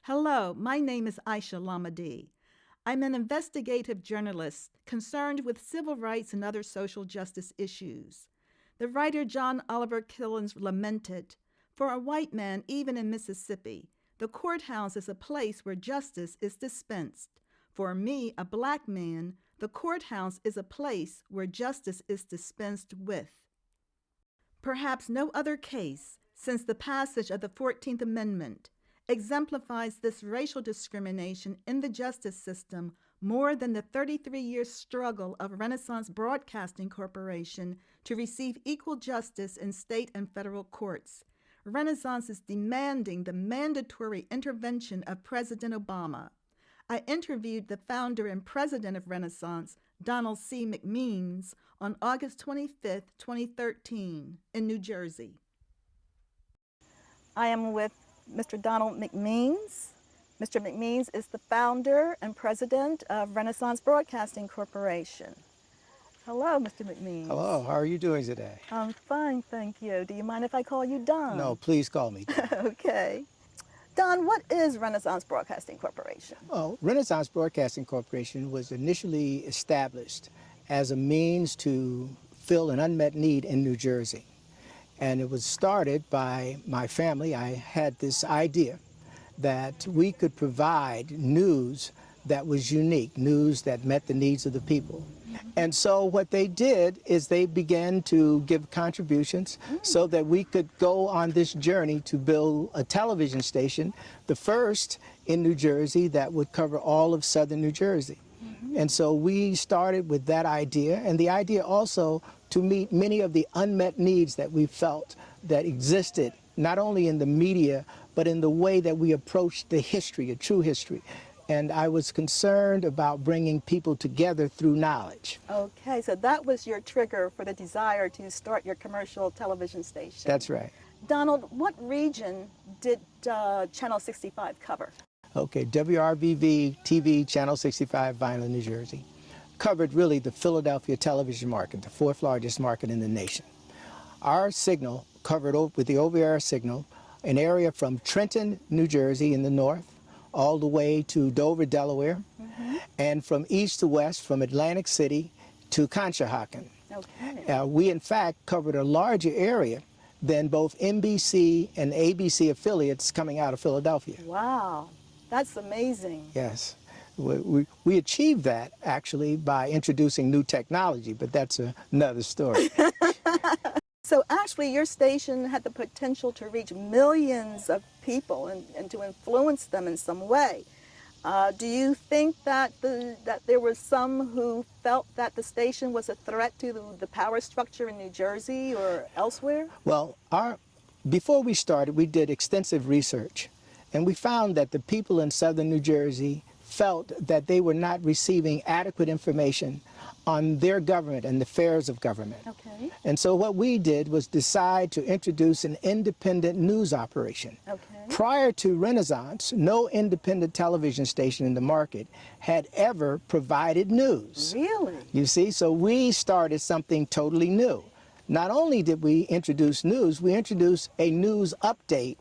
Hello, my name is Aisha Lamadi. I'm an investigative journalist concerned with civil rights and other social justice issues. The writer John Oliver Killens lamented, "For a white man, even in Mississippi, the courthouse is a place where justice is dispensed. For me, a black man, the courthouse is a place where justice is dispensed with." Perhaps no other case since the passage of the 14th Amendment exemplifies this racial discrimination in the justice system more than the 33-year struggle of Renaissance Broadcasting Corporation to receive equal justice in state and federal courts. Renaissance is demanding the mandatory intervention of President Obama. I interviewed the founder and president of Renaissance, Donald C. McMeans, on August 25, 2013, in New Jersey. I am with Mr. Donald McMeans. Mr. McMeans is the founder and president of Renaissance Broadcasting Corporation. Hello, Mr. McMeans. Hello, how are you doing today? I'm fine, thank you. Do you mind if I call you Don? No, please call me Don. Okay. Don, what is Renaissance Broadcasting Corporation? Well, Renaissance Broadcasting Corporation was initially established as a means to fill an unmet need in New Jersey. And it was started by my family. I had this idea that we could provide news that was unique, news that met the needs of the people. And so what they did is they began to give contributions so that we could go on this journey to build a television station, the first in New Jersey that would cover all of southern New Jersey. And so we started with that idea, and the idea also to meet many of the unmet needs that we felt that existed, not only in the media, but in the way that we approached the history, a true history. And I was concerned about bringing people together through knowledge. Okay, so that was your trigger for the desire to start your commercial television station. That's right. Donald, what region did Channel 65 cover? Okay, WRVV TV, Channel 65, Vineland, New Jersey, covered really the Philadelphia television market, the fourth largest market in the nation. Our signal covered with the over-air signal an area from Trenton, New Jersey in the north, all the way to Dover, Delaware, and from east to west, from Atlantic City to Conshohocken. Okay. We, in fact, covered a larger area than both NBC and ABC affiliates coming out of Philadelphia. Wow, that's amazing. Yes. We achieved that, actually, by introducing new technology, but that's another story. So actually, your station had the potential to reach millions of people and to influence them in some way. Do you think that there were some who felt that the station was a threat to the power structure in New Jersey or elsewhere? Well, before we started, we did extensive research, and we found that the people in southern New Jersey felt that they were not receiving adequate information on their government and the affairs of government. Okay. And so what we did was decide to introduce an independent news operation. Okay. Prior to Renaissance, no independent television station in the market had ever provided news. Really? You see, so we started something totally new. Not only did we introduce news, we introduced a news update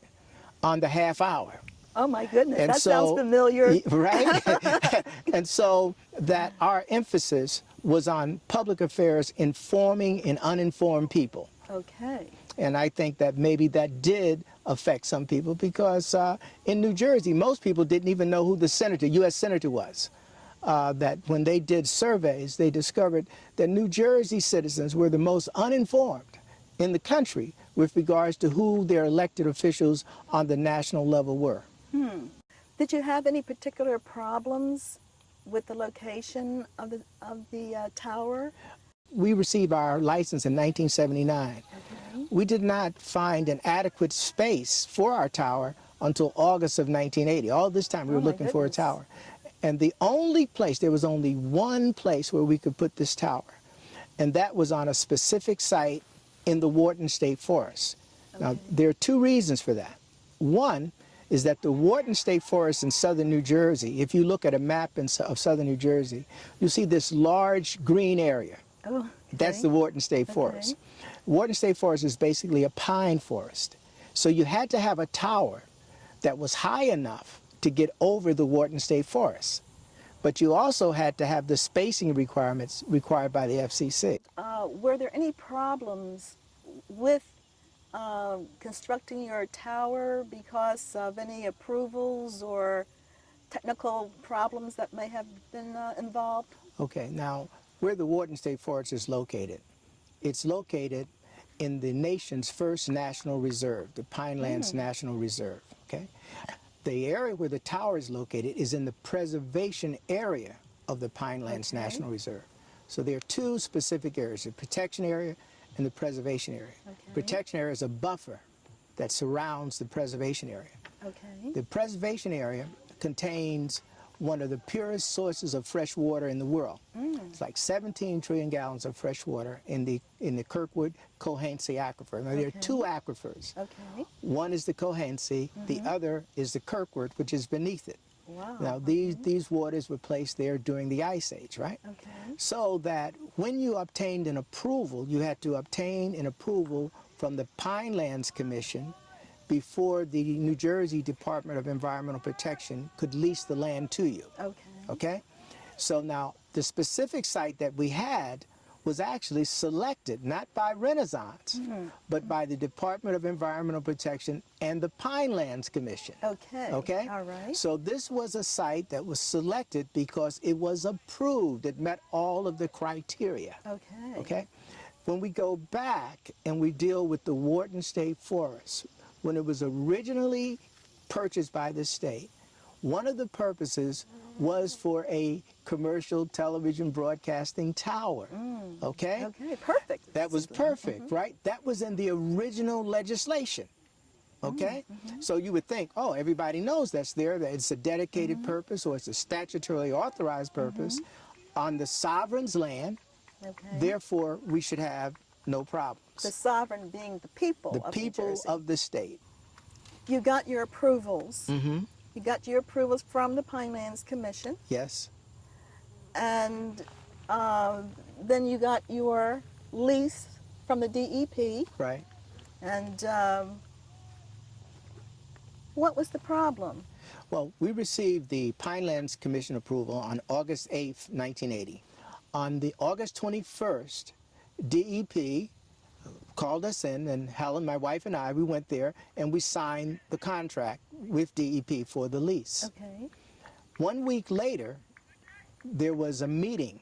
on the half hour. Oh my goodness, And that so, sounds familiar. Right? And so that our emphasis was on public affairs informing and uninformed people. Okay. And I think that maybe that did affect some people because in New Jersey, most people didn't even know who the senator, U.S. senator was. That when they did surveys, they discovered that New Jersey citizens were the most uninformed in the country with regards to who their elected officials on the national level were. Did you have any particular problems with the location of the tower? We received our license in 1979. Okay. We did not find an adequate space for our tower until August of 1980. All this time we were looking for a tower. And the only place, there was only one place where we could put this tower, and that was on a specific site in the Wharton State Forest. Okay. Now, there are two reasons for that. One is that the Wharton State Forest in southern New Jersey, if you look at a map of southern New Jersey, you see this large green area. Oh, okay. That's the Wharton State Forest. Wharton State Forest is basically a pine forest. So you had to have a tower that was high enough to get over the Wharton State Forest. But you also had to have the spacing requirements required by the FCC. Were there any problems with constructing your tower because of any approvals or technical problems that may have been involved? Okay, now where the Wharton State Forest is located, it's located in the nation's first national reserve, the Pinelands National Reserve, okay? The area where the tower is located is in the preservation area of the Pinelands National Reserve. So there are two specific areas, the protection area and the preservation area. Protection area is a buffer that surrounds the preservation area. The preservation area contains one of the purest sources of fresh water in the world. It's like 17 trillion gallons of fresh water in the Kirkwood Cohansey aquifer. Now there are two aquifers. One is the Cohansey, the other is the Kirkwood, which is beneath it. Now these waters were placed there during the Ice Age, right? So that when you obtained an approval, you had to obtain an approval from the Pinelands Commission before the New Jersey Department of Environmental Protection could lease the land to you. Okay? So now, the specific site that we had was actually selected, not by Renaissance, but by the Department of Environmental Protection and the Pinelands Commission. Okay? All right. So this was a site that was selected because it was approved. It met all of the criteria. Okay? When we go back and we deal with the Wharton State Forest, when it was originally purchased by the state, one of the purposes was for a commercial television broadcasting tower. Okay? Perfect. That was perfect, right? That was in the original legislation. Okay? So you would think, oh, everybody knows that's there, that it's a dedicated purpose or it's a statutorily authorized purpose on the sovereign's land. Therefore, we should have no problems. The sovereign being the people of New Jersey. Of the state. You got your approvals. You got your approvals from the Pinelands Commission. Yes. And then you got your lease from the DEP. Right. And what was the problem? Well, we received the Pinelands Commission approval on August 8th, 1980. On the August 21st, DEP called us in, and Helen, my wife, and I, we went there and we signed the contract with DEP for the lease. 1 week later, there was a meeting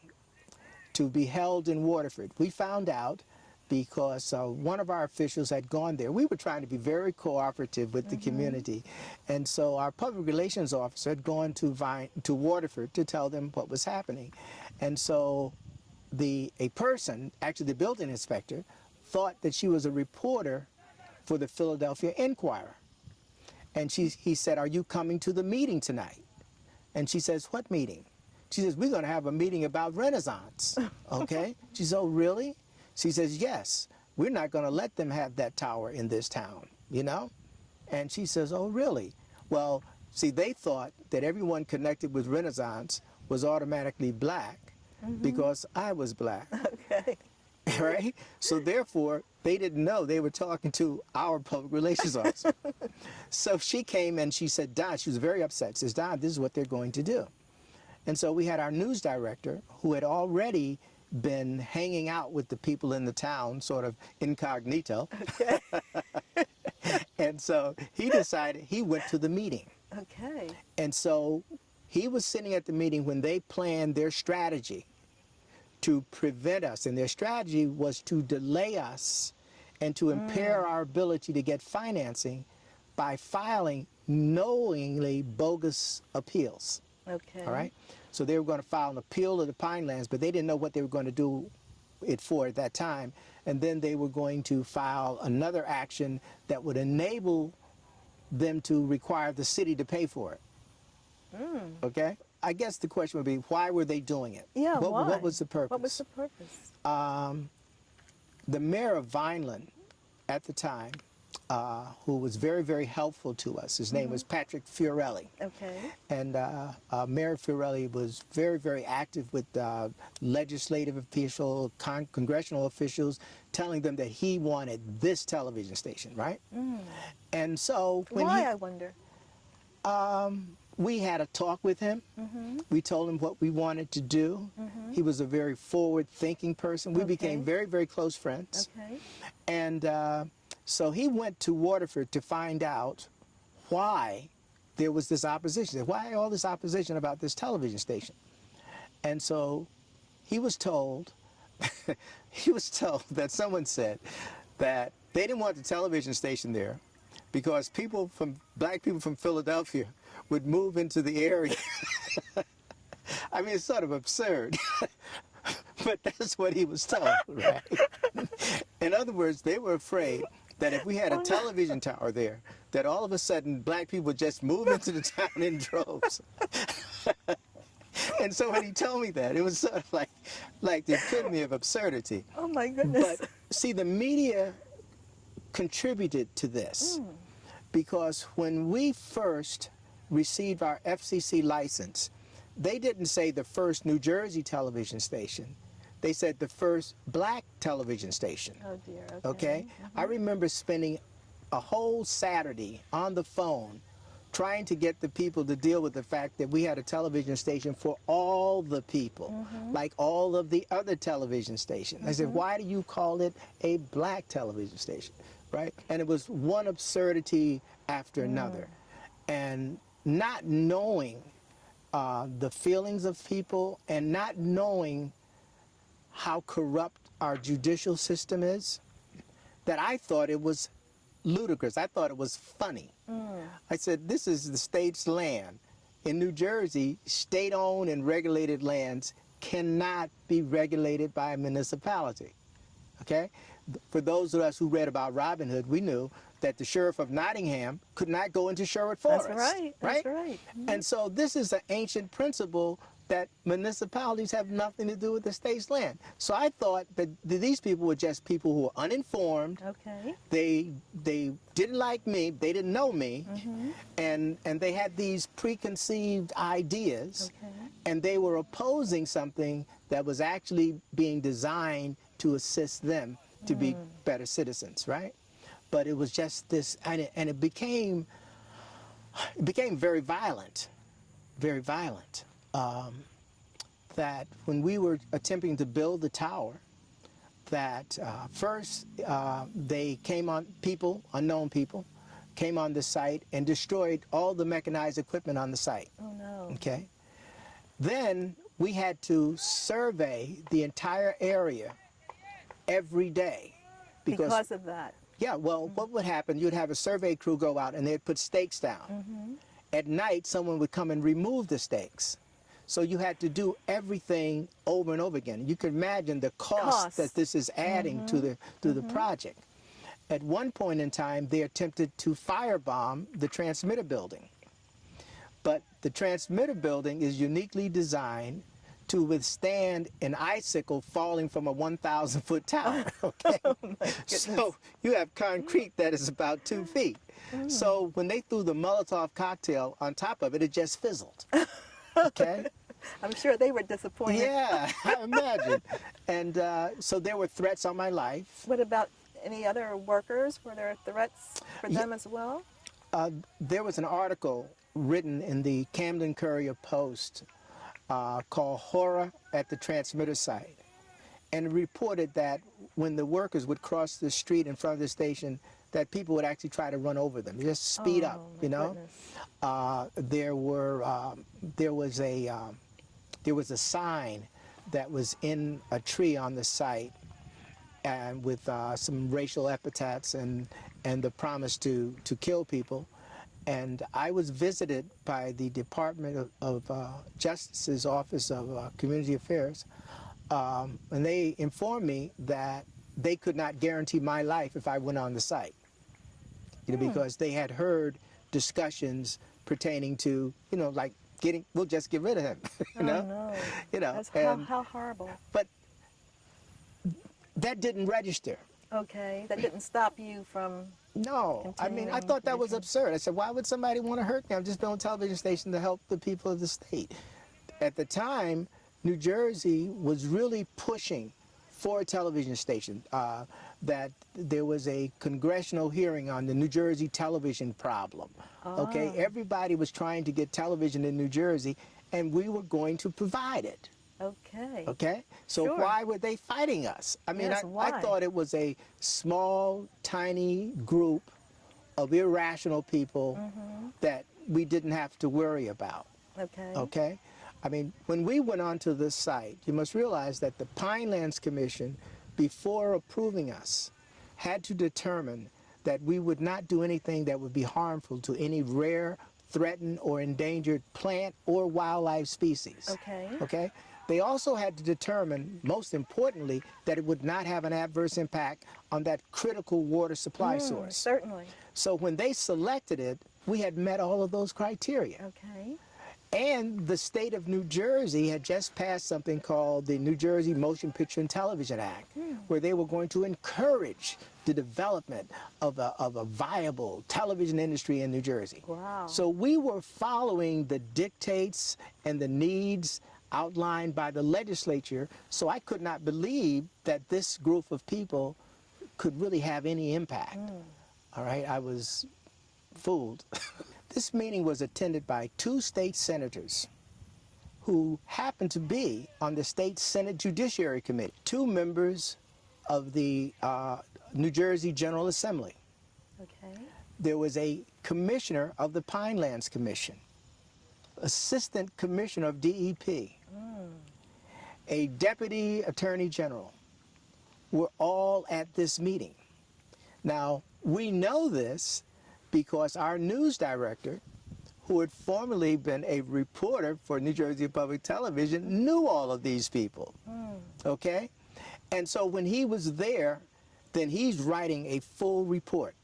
to be held in Waterford. We found out because one of our officials had gone there. We were trying to be very cooperative with the community, and so our public relations officer had gone to Waterford to tell them what was happening. And so a person, actually the building inspector, thought that she was a reporter for the Philadelphia Inquirer. And he said, "Are you coming to the meeting tonight?" And she says, "What meeting?" She says, "We're going to have a meeting about Renaissance." Okay? She says, "Oh, really?" She says, "Yes, we're not going to let them have that tower in this town, you know?" And she says, "Oh, really?" Well, see, they thought that everyone connected with Renaissance was automatically black because I was black. Right? So therefore, they didn't know they were talking to our public relations officer. So she came and she said, "Don," she was very upset, says, "Don, this is what they're going to do." And so we had our news director, who had already been hanging out with the people in the town, sort of incognito. And so he decided he went to the meeting. And so he was sitting at the meeting when they planned their strategy to prevent us, and their strategy was to delay us and to impair our ability to get financing by filing knowingly bogus appeals. All right? So they were going to file an appeal to the Pinelands, but they didn't know what they were going to do it for at that time. And then they were going to file another action that would enable them to require the city to pay for it. Okay? I guess the question would be, why were they doing it? Yeah, why? What was the purpose? What was the purpose? The mayor of Vineland at the time, who was very, very helpful to us, his name was Patrick Fiorelli. And Mayor Fiorelli was very, very active with legislative officials, congressional officials, telling them that he wanted this television station, right? And so when Why, I wonder? We had a talk with him. We told him what we wanted to do. He was a very forward-thinking person. We became very, very close friends. Okay. And so he went to Waterford to find out why there was this opposition. Why all this opposition about this television station? And so he was told, he was told that someone said that they didn't want the television station there because black people from Philadelphia would move into the area. I mean, it's sort of absurd, but that's what he was told, right? In other words, they were afraid that if we had a television tower there, that all of a sudden black people would just move into the town in droves. And so when he told me that, it was sort of like the epitome of absurdity. Oh my goodness. But see, the media contributed to this because when we first received our FCC license, they didn't say the first New Jersey television station. They said the first black television station. Oh dear. Okay? I remember spending a whole Saturday on the phone trying to get the people to deal with the fact that we had a television station for all the people, like all of the other television stations. I said, why do you call it a black television station, right? And it was one absurdity after another. And not knowing the feelings of people and not knowing how corrupt our judicial system is, that I thought it was ludicrous. I thought it was funny. I said, this is the state's land. In New Jersey, state-owned and regulated lands cannot be regulated by a municipality, okay? For those of us who read about Robin Hood, we knew that the sheriff of Nottingham could not go into Sherwood Forest. That's right. That's right. And so this is an ancient principle that municipalities have nothing to do with the state's land. So I thought that these people were just people who were uninformed. Okay. They didn't like me, they didn't know me, and they had these preconceived ideas, and they were opposing something that was actually being designed to assist them to be better citizens, right? But it was just this, and it became very violent, very violent. That when we were attempting to build the tower, that first they came on, unknown people, came on the site and destroyed all the mechanized equipment on the site. Oh no. Okay. Then we had to survey the entire area every day. Because of that. Yeah, well, what would happen, you'd have a survey crew go out and they'd put stakes down. At night, someone would come and remove the stakes. So you had to do everything over and over again. You can imagine the cost that this is adding to the project. At one point in time, they attempted to firebomb the transmitter building. But the transmitter building is uniquely designed to withstand an icicle falling from a 1,000-foot tower, okay? Oh my goodness. So you have concrete that is about 2 feet. So when they threw the Molotov cocktail on top of it, it just fizzled, okay? I'm sure they were disappointed. Yeah, I imagine. And so there were threats on my life. What about any other workers? Were there threats for them as well? There was an article written in the Camden Courier Post called Horror at the Transmitter Site. And it reported that when the workers would cross the street in front of the station, that people would actually try to run over them, just speed up, you know. There was a sign that was in a tree on the site, and with some racial epithets and the promise to kill people. And I was visited by the Department of Justice's Office of Community Affairs, and they informed me that they could not guarantee my life if I went on the site, you know, because they had heard discussions pertaining to, you know, like we'll just get rid of him, you know? No. You know, That's how horrible. But that didn't register. Okay, that didn't stop you from... No, I mean, I thought that was absurd. I said, why would somebody want to hurt me? I'm just building a television station to help the people of the state. At the time, New Jersey was really pushing for a television station. that there was a congressional hearing on the New Jersey television problem. Okay, everybody was trying to get television in New Jersey, and we were going to provide it. Okay. Okay, so Sure. why were they fighting us? I mean, Yes, I why? thought it was a small, tiny group of irrational people that we didn't have to worry about. Okay. Okay? I mean, when we went onto this site, you must realize that the Pinelands Commission, before approving us, had to determine that we would not do anything that would be harmful to any rare, threatened, or endangered plant or wildlife species. Okay. Okay? They also had to determine, most importantly, that it would not have an adverse impact on that critical water supply source. Certainly. So when they selected it, we had met all of those criteria. Okay. And the state of New Jersey had just passed something called the New Jersey Motion Picture and Television Act, where they were going to encourage the development of a viable television industry in New Jersey. Wow. So we were following the dictates and the needs outlined by the legislature, so I could not believe that this group of people could really have any impact. All right, I was fooled. This meeting was attended by 2 state senators who happened to be on the state Senate Judiciary Committee, 2 members of the New Jersey General Assembly. Okay. There was a commissioner of the Pinelands Commission, assistant commissioner of DEP, a deputy attorney general, were all at this meeting. Now, we know this because our news director, who had formerly been a reporter for New Jersey Public Television, knew all of these people, okay? And so when he was there, then he's writing a full report.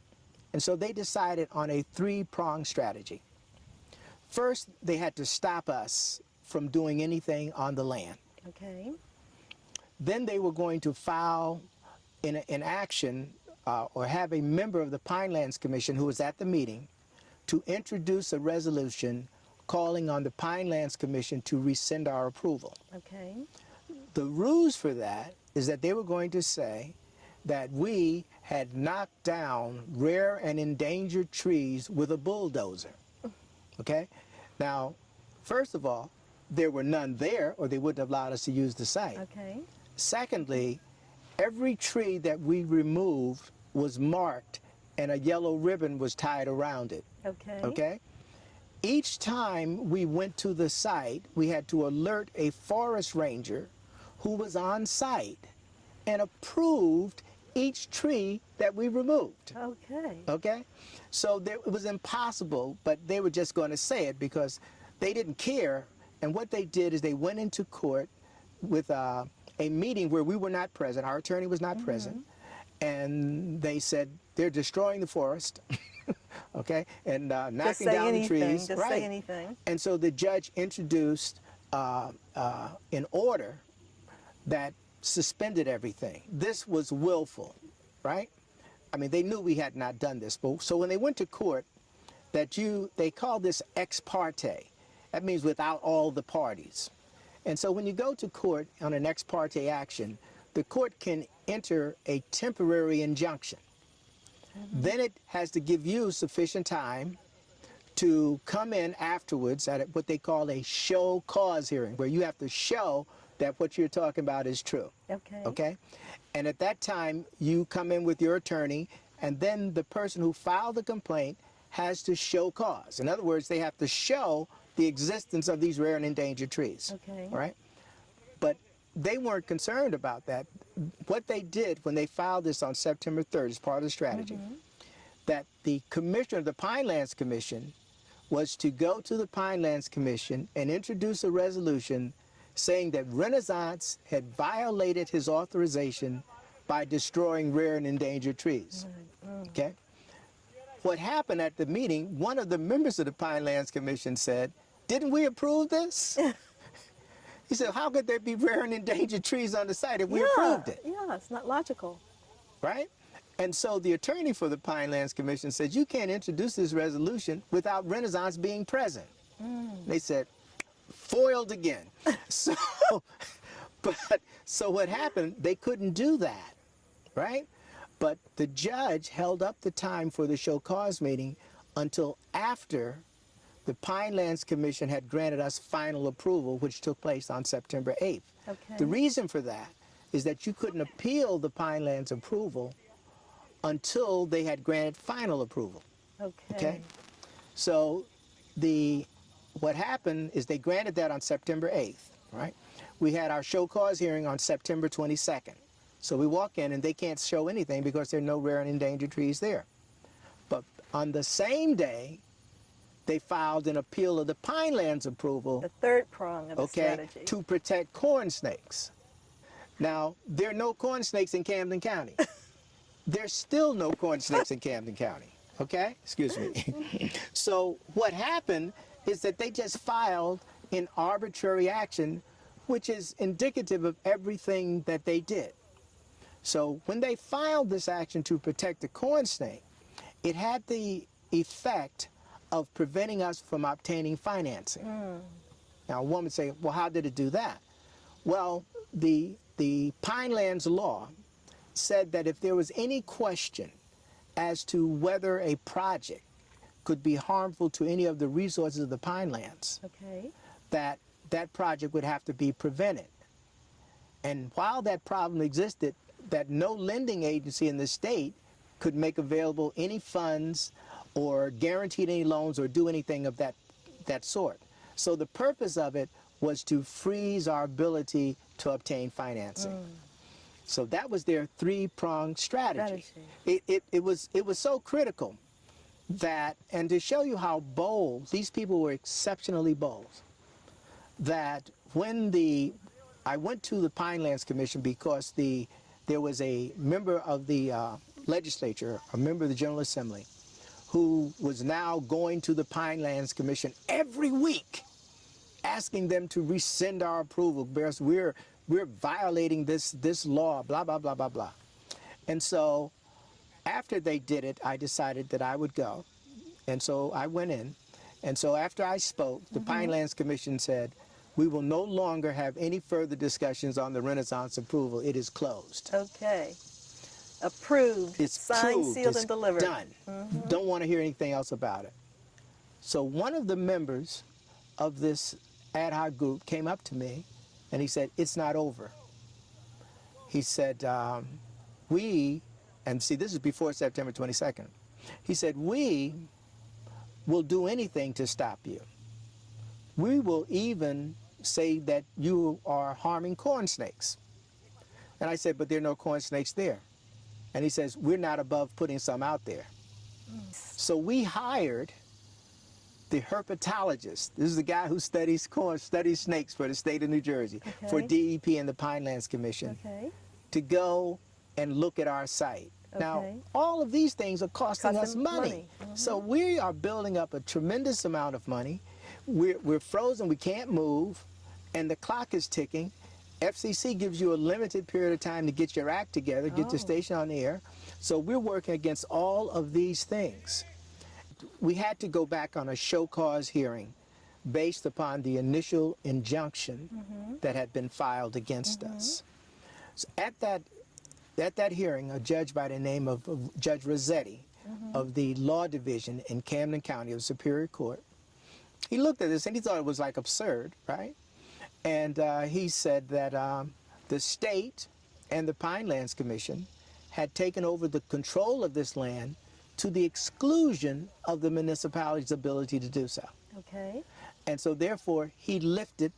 And so they decided on a 3-pronged strategy. First, they had to stop us from doing anything on the land. Okay. Then they were going to file an action or have a member of the Pinelands Commission who was at the meeting to introduce a resolution calling on the Pinelands Commission to rescind our approval. Okay. The ruse for that is that they were going to say that we had knocked down rare and endangered trees with a bulldozer. Okay? Now, first of all, there were none there, or they wouldn't have allowed us to use the site. Okay. Secondly, every tree that we removed was marked and a yellow ribbon was tied around it. Okay. Okay? Each time we went to the site, we had to alert a forest ranger who was on site and approved each tree that we removed. Okay. Okay? So it was impossible, but they were just going to say it because they didn't care. And what they did is they went into court with a meeting where we were not present. Our attorney was not present. And they said they're destroying the forest, okay, and knocking down the trees. Just say anything. And so the judge introduced an order that suspended everything. This was willful, right? I mean, they knew we had not done this. But so when they went to court, they call this ex parte. That means without all the parties. And so when you go to court on an ex parte action, the court can enter a temporary injunction. Then it has to give you sufficient time to come in afterwards at what they call a show cause hearing, where you have to show that what you're talking about is true. Okay. Okay? And at that time, you come in with your attorney, and then the person who filed the complaint has to show cause. In other words, they have to show the existence of these rare and endangered trees. Okay. All right? But they weren't concerned about that. What they did when they filed this on September 3rd as part of the strategy, that the commissioner of the Pinelands Commission was to go to the Pinelands Commission and introduce a resolution saying that Renaissance had violated his authorization by destroying rare and endangered trees. Okay? What happened at the meeting, one of the members of the Pinelands Commission said, "Didn't we approve this?" He said, "How could there be rare and endangered trees on the site if we approved it?" Yeah, it's not logical. Right? And so the attorney for the Pinelands Commission said, "You can't introduce this resolution without Renaissance being present." They said, foiled again. So what happened, they couldn't do that, right? But the judge held up the time for the show cause meeting until after the Pinelands Commission had granted us final approval, which took place on September 8th. Okay. The reason for that is that you couldn't appeal the Pinelands approval until they had granted final approval. Okay? So what happened is they granted that on September 8th, right? We had our show cause hearing on September 22nd. So we walk in and they can't show anything because there are no rare and endangered trees there. But on the same day, they filed an appeal of the Pinelands approval. The third prong of the strategy. To protect corn snakes. Now, there are no corn snakes in Camden County. There's still no corn snakes in Camden County, okay? Excuse me. So what happened is that they just filed an arbitrary action, which is indicative of everything that they did. So when they filed this action to protect the corn snake, it had the effect of preventing us from obtaining financing. Now, a woman would say, well, how did it do that? Well, the Pinelands law said that if there was any question as to whether a project could be harmful to any of the resources of the Pinelands, that that project would have to be prevented. And while that problem existed, that no lending agency in the state could make available any funds or guaranteed any loans or do anything of that sort. So the purpose of it was to freeze our ability to obtain financing. So that was their three-pronged strategy. It was so critical that, and to show you how bold, these people were exceptionally bold, that when I went to the Pinelands Commission because there was a member of the legislature, a member of the General Assembly, who was now going to the Pinelands Commission every week, asking them to rescind our approval because we're violating this law, blah, blah, blah, blah, blah. And so after they did it, I decided that I would go. And so I went in. And so after I spoke, the Pinelands Commission said, we will no longer have any further discussions on the Renaissance approval. It is closed. Okay. Approved, it's signed, approved, sealed, it's and delivered. Done. Don't want to hear anything else about it. So one of the members of this ad hoc group came up to me and he said, it's not over. He said, and see, this is before September 22nd. He said, we will do anything to stop you. We will even say that you are harming corn snakes. And I said, but there are no corn snakes there. And he says, we're not above putting some out there. So we hired the herpetologist. This is the guy who studies snakes for the state of New Jersey, for DEP and the Pinelands Commission, to go and look at our site. Now, all of these things are costing us money. So we are building up a tremendous amount of money. We're frozen, we can't move, and the clock is ticking. FCC gives you a limited period of time to get your act together, get your station on the air. So we're working against all of these things. We had to go back on a show cause hearing based upon the initial injunction that had been filed against us. So at that hearing, a judge by the name of Judge Rossetti of the Law Division in Camden County of Superior Court, he looked at this and he thought it was like absurd, right? And he said that the state and the Pinelands Commission had taken over the control of this land to the exclusion of the municipality's ability to do so. And so therefore, he lifted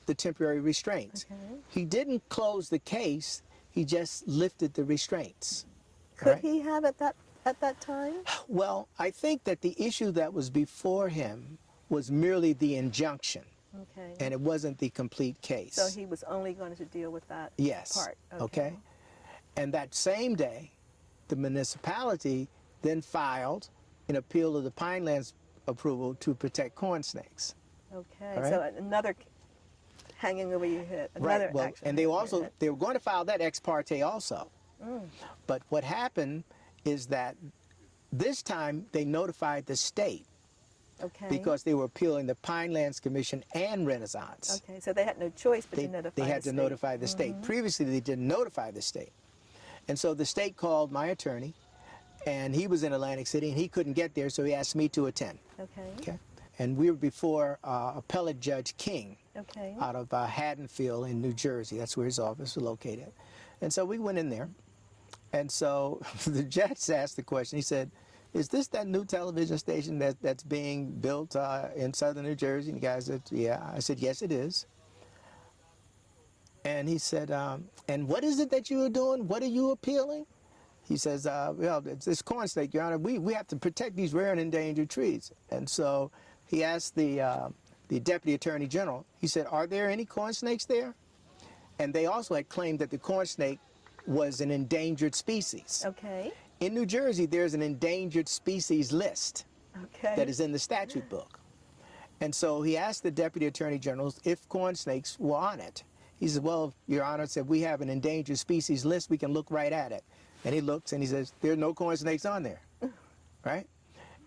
the temporary restraints. He didn't close the case, he just lifted the restraints. Could he have at that time? Well, I think that the issue that was before him was merely the injunction. And it wasn't the complete case. So he was only going to deal with that part. Okay. And that same day, the municipality then filed an appeal of the Pinelands approval to protect corn snakes. So another hanging over your head, another action. And they were going to file that ex parte also. But what happened is that this time they notified the state. Because they were appealing the Pinelands Commission and Renaissance. So they had no choice but to notify the state. They had to notify the state. Previously, they didn't notify the state. And so the state called my attorney, and he was in Atlantic City, and he couldn't get there, so he asked me to attend. Okay. Okay. And we were before Appellate Judge King Okay. out of Haddonfield in New Jersey. That's where his office was located. And so we went in there. And so the judge asked the question. He said, is this that new television station that's being built in southern New Jersey? And the guy said, yeah. I said, yes, it is. And he said, and what is it that you are doing? What are you appealing? He says, well, it's this corn snake, Your Honor. We have to protect these rare and endangered trees. And so he asked the Deputy Attorney General, he said, are there any corn snakes there? And they also had claimed that the corn snake was an endangered species. Okay. In New Jersey, there's an endangered species list Okay. that is in the statute book. And so he asked the Deputy Attorney General if corn snakes were on it. He said, well, Your Honor, said we have an endangered species list. We can look right at it. And he looks and he says, there are no corn snakes on there, right?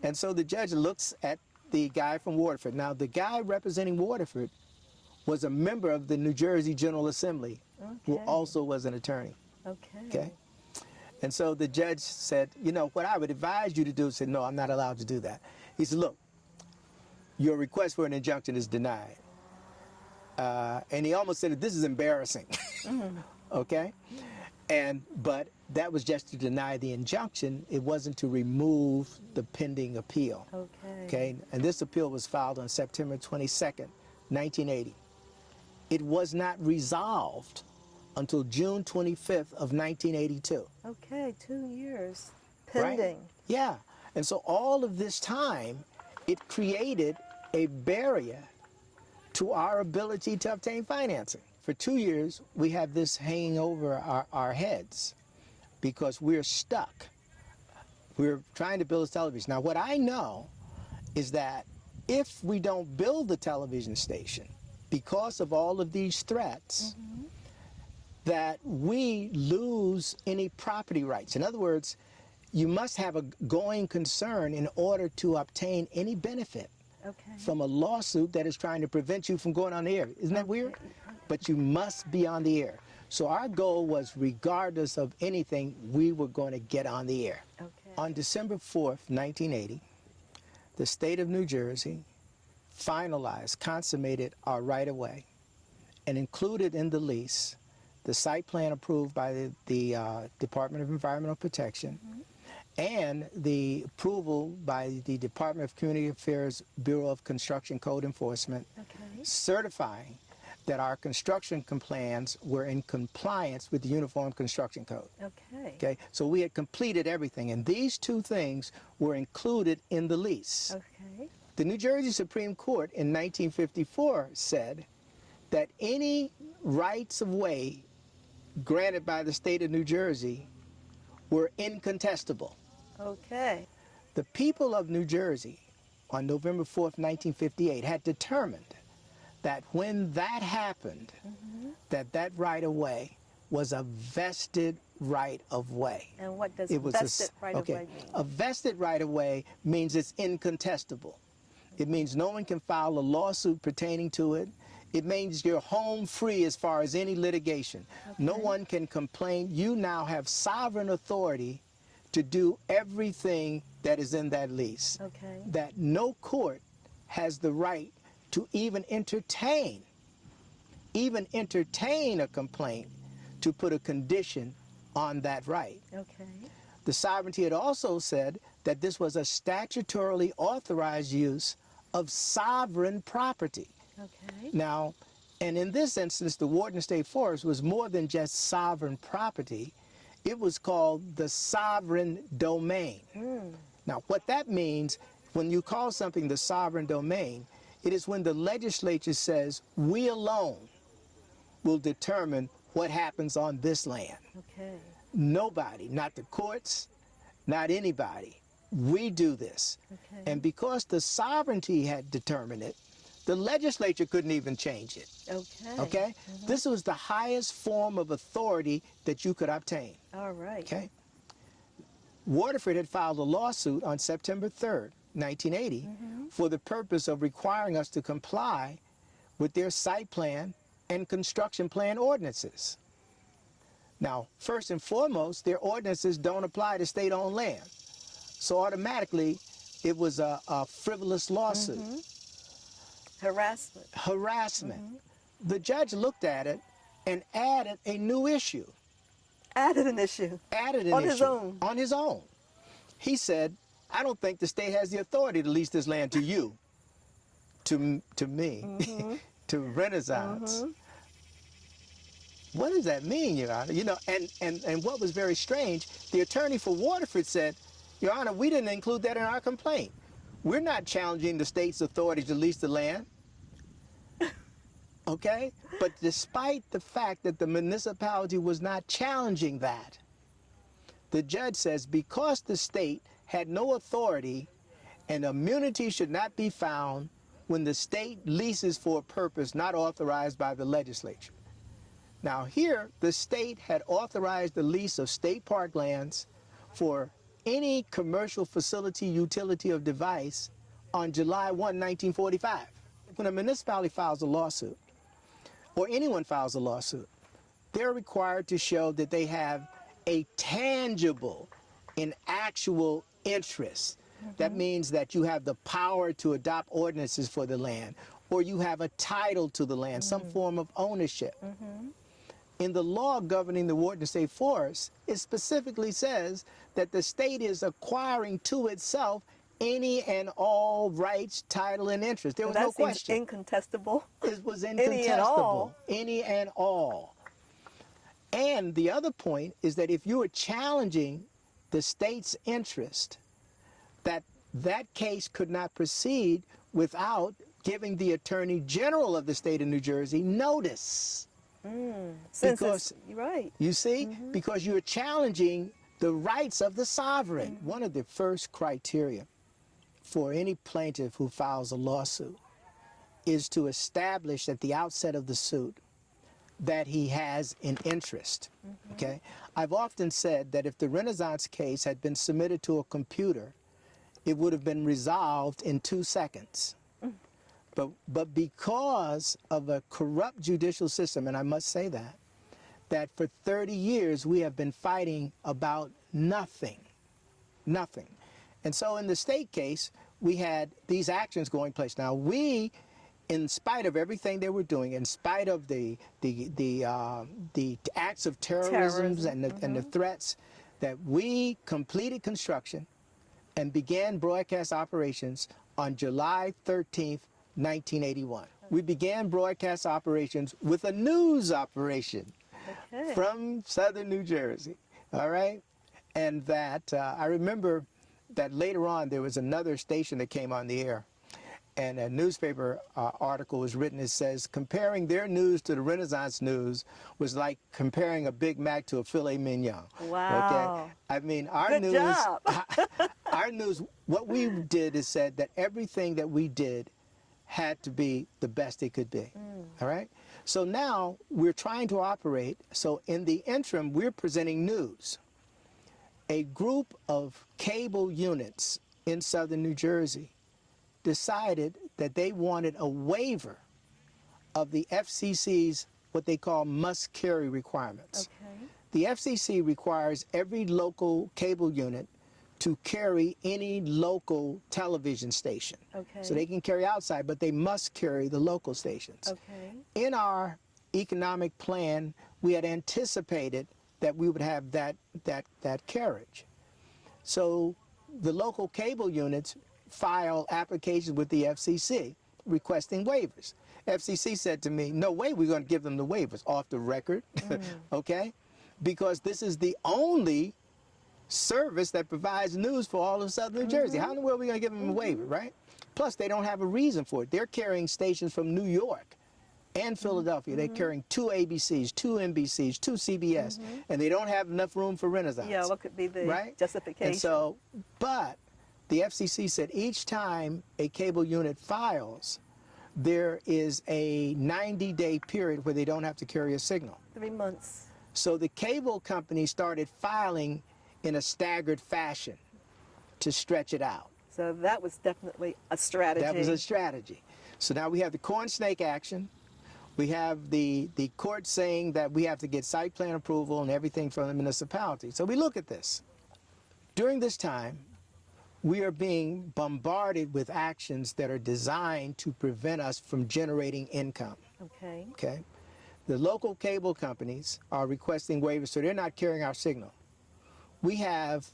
And so the judge looks at the guy from Waterford. Now, the guy representing Waterford was a member of the New Jersey General Assembly, who also was an attorney. Okay. And so the judge said, you know, what I would advise you to do, said, no, I'm not allowed to do that. He said, look, your request for an injunction is denied. And he almost said, this is embarrassing. Okay? But that was just to deny the injunction. It wasn't to remove the pending appeal. Okay? And this appeal was filed on September 22nd, 1980. It was not resolved until June 25th of 1982. Okay, 2 years pending. Right? Yeah. And so all of this time, it created a barrier to our ability to obtain financing. For 2 years, we have this hanging over our heads because we're stuck. We're trying to build a television. Now, what I know is that if we don't build the television station because of all of these threats, that we lose any property rights. In other words, you must have a going concern in order to obtain any benefit from a lawsuit that is trying to prevent you from going on the air. Isn't that weird? But you must be on the air. So our goal was, regardless of anything, we were going to get on the air. On December 4th, 1980, the state of New Jersey finalized, consummated our right-of-way, and included in the lease the site plan approved by the Department of Environmental Protection, and the approval by the Department of Community Affairs Bureau of Construction Code Enforcement, certifying that our construction plans were in compliance with the Uniform Construction Code. Okay. So we had completed everything, and these two things were included in the lease. The New Jersey Supreme Court in 1954 said that any rights of way granted by the state of New Jersey were incontestable. The people of New Jersey on November 4th, 1958 had determined that when that happened, that right of way was a vested right of way. And what does vested right of way mean? A vested right of way means it's incontestable. It means no one can file a lawsuit pertaining to it. It means you're home free as far as any litigation. No one can complain. You now have sovereign authority to do everything that is in that lease. That no court has the right to even entertain a complaint to put a condition on that right. The sovereignty had also said that this was a statutorily authorized use of sovereign property. Now, and in this instance, the Wharton State Forest was more than just sovereign property. It was called the sovereign domain. Now, what that means, when you call something the sovereign domain, it is when the legislature says, we alone will determine what happens on this land. Nobody, not the courts, not anybody. We do this. And because the sovereignty had determined it, the legislature couldn't even change it. This was the highest form of authority that you could obtain. Waterford had filed a lawsuit on September 3rd, 1980, for the purpose of requiring us to comply with their site plan and construction plan ordinances. Now, first and foremost, their ordinances don't apply to state-owned land. So automatically, it was a frivolous lawsuit. Harassment. Harassment. The judge looked at it and added a new issue. Added an issue. Added an on issue. his own. On his own. He said, I don't think the state has the authority to lease this land to you, to me, to Renaissance. What does that mean, Your Honor? You know, and what was very strange, the attorney for Waterford said, Your Honor, we didn't include that in our complaint. We're not challenging the state's authority to lease the land. Okay? But despite the fact that the municipality was not challenging that, the judge says because the state had no authority and immunity should not be found when the state leases for a purpose not authorized by the legislature. Now here, the state had authorized the lease of state parklands for any commercial facility, utility, or device on July 1, 1945. When a municipality files a lawsuit, or anyone files a lawsuit, they're required to show that they have a tangible and actual interest. That means that you have the power to adopt ordinances for the land, or you have a title to the land, some form of ownership. In the law governing the Wharton State Forest, it specifically says that the state is acquiring to itself any and all rights, title, and interest. There was no question. That seems incontestable. It was incontestable. Any and all. And the other point is that if you are challenging the state's interest, that case could not proceed without giving the Attorney General of the state of New Jersey notice. Because, right. You see? Because you're challenging the rights of the sovereign. One of the first criteria for any plaintiff who files a lawsuit is to establish at the outset of the suit that he has an interest. Okay? I've often said that if the Renaissance case had been submitted to a computer, it would have been resolved in 2 seconds. But because of a corrupt judicial system, and I must say that for 30 years we have been fighting about nothing. Nothing. And so in the state case, we had these actions going place. Now we, in spite of everything they were doing, in spite of the acts of terrorism and the threats, that we completed construction and began broadcast operations on July 13th, 1981. We began broadcast operations with a news operation from southern New Jersey, all right? And that, I remember that later on there was another station that came on the air, and a newspaper article was written that says comparing their news to the Renaissance news was like comparing a Big Mac to a filet mignon. Wow. Okay? I mean, our Good news, job. our news, what we did is said that everything that we did had to be the best it could be, all right? So now we're trying to operate, so in the interim, we're presenting news. A group of cable units in southern New Jersey decided that they wanted a waiver of the FCC's what they call must-carry requirements. The FCC requires every local cable unit to carry any local television station. So they can carry outside, but they must carry the local stations. In our economic plan, we had anticipated that we would have that carriage. So the local cable units file applications with the FCC requesting waivers. FCC said to me, no way we're going to give them the waivers, off the record, okay? Because this is the only service that provides news for all of southern New Jersey. How in the world are we going to give them a waiver, right? Plus, they don't have a reason for it. They're carrying stations from New York and Philadelphia. They're carrying 2 ABCs, 2 NBCs, 2 CBS, and they don't have enough room for Renaissance. Yeah, what could be the justification? And so, but the FCC said each time a cable unit files, there is a 90-day period where they don't have to carry a signal. 3 months. So the cable company started filing in a staggered fashion to stretch it out. So that was definitely a strategy. That was a strategy. So now we have the corn snake action. We have the court saying that we have to get site plan approval and everything from the municipality. So we look at this. During this time, we are being bombarded with actions that are designed to prevent us from generating income. Okay. Okay? The local cable companies are requesting waivers, so they're not carrying our signal. We have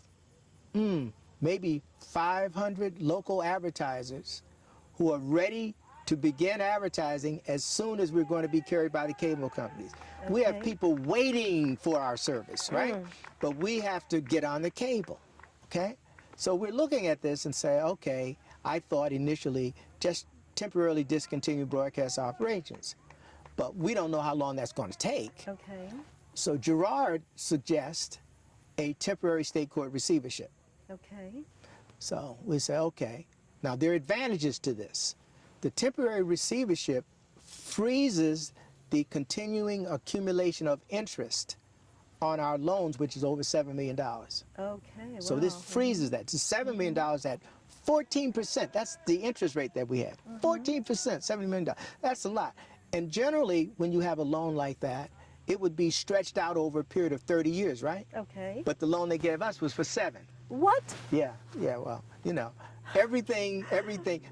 maybe 500 local advertisers who are ready to begin advertising as soon as we're going to be carried by the cable companies. Okay. We have people waiting for our service, right? But we have to get on the cable, okay? So we're looking at this and say, okay, I thought initially just temporarily discontinue broadcast operations, but we don't know how long that's going to take. Okay. So Gerard suggests a temporary state court receivership. Okay. So we say, okay. Now there are advantages to this. The temporary receivership freezes the continuing accumulation of interest on our loans, which is over $7 million. Okay, So this freezes that. It's $7 million at 14%. That's the interest rate that we had. 14%, $70 million. That's a lot. And generally, when you have a loan like that, it would be stretched out over a period of 30 years, right? Okay. But the loan they gave us was for 7. What? Yeah, well, you know, everything.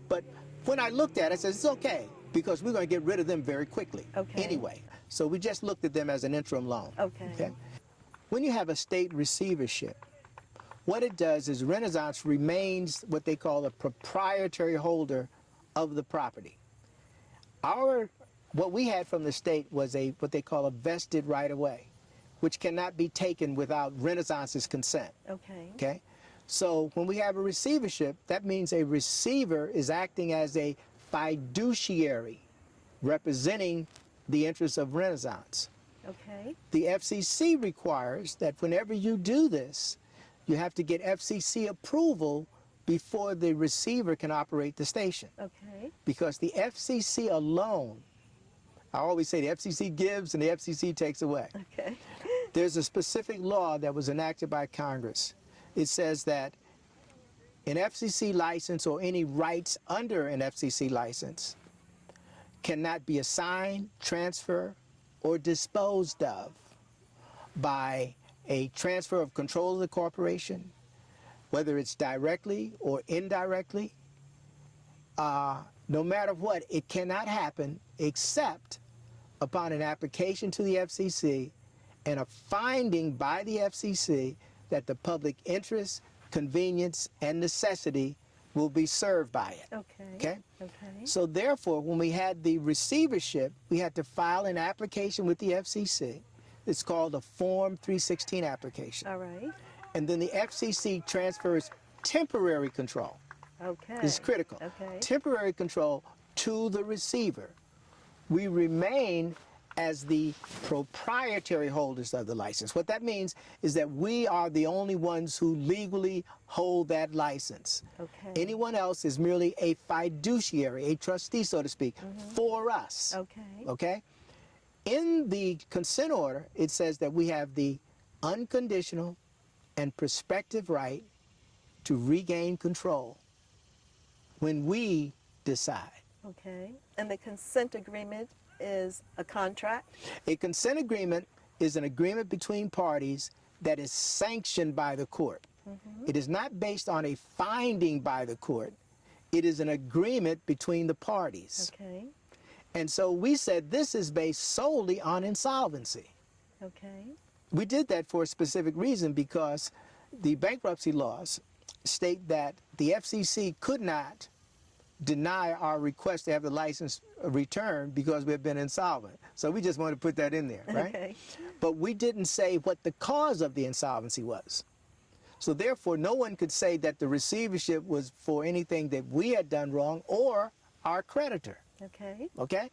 But when I looked at it, I said, it's okay, because we're going to get rid of them very quickly. Okay. Anyway, so we just looked at them as an interim loan. Okay. When you have a state receivership, what it does is Renaissance remains what they call a proprietary holder of the property. What we had from the state was what they call a vested right-of-way, which cannot be taken without Renaissance's consent. Okay? So when we have a receivership, that means a receiver is acting as a fiduciary representing the interests of Renaissance. Okay. The FCC requires that whenever you do this, you have to get FCC approval before the receiver can operate the station. Okay. Because the FCC alone, I always say the FCC gives and the FCC takes away. Okay. There's a specific law that was enacted by Congress. It says that an FCC license or any rights under an FCC license cannot be assigned, transferred, or disposed of by a transfer of control of the corporation, whether it's directly or indirectly. No matter what, it cannot happen except upon an application to the FCC and a finding by the FCC that the public interest, convenience, and necessity will be served by it. Okay? So therefore, when we had the receivership, we had to file an application with the FCC. It's called a Form 316 application. All right. And then the FCC transfers temporary control. Okay. This is critical. Okay. Temporary control to the receiver. We remain as the proprietary holders of the license. What that means is that we are the only ones who legally hold that license. Okay. Anyone else is merely a fiduciary, a trustee, so to speak, for us. Okay. Okay? In the consent order, it says that we have the unconditional and prospective right to regain control when we decide. Okay. And the consent agreement is a contract? A consent agreement is an agreement between parties that is sanctioned by the court. It is not based on a finding by the court. It is an agreement between the parties. Okay. And so we said this is based solely on insolvency. Okay. We did that for a specific reason because the bankruptcy laws state that the FCC could not deny our request to have the license returned because we've been insolvent. So we just wanted to put that in there, right? Okay. But we didn't say what the cause of the insolvency was. So therefore, no one could say that the receivership was for anything that we had done wrong or our creditor. Okay. Okay?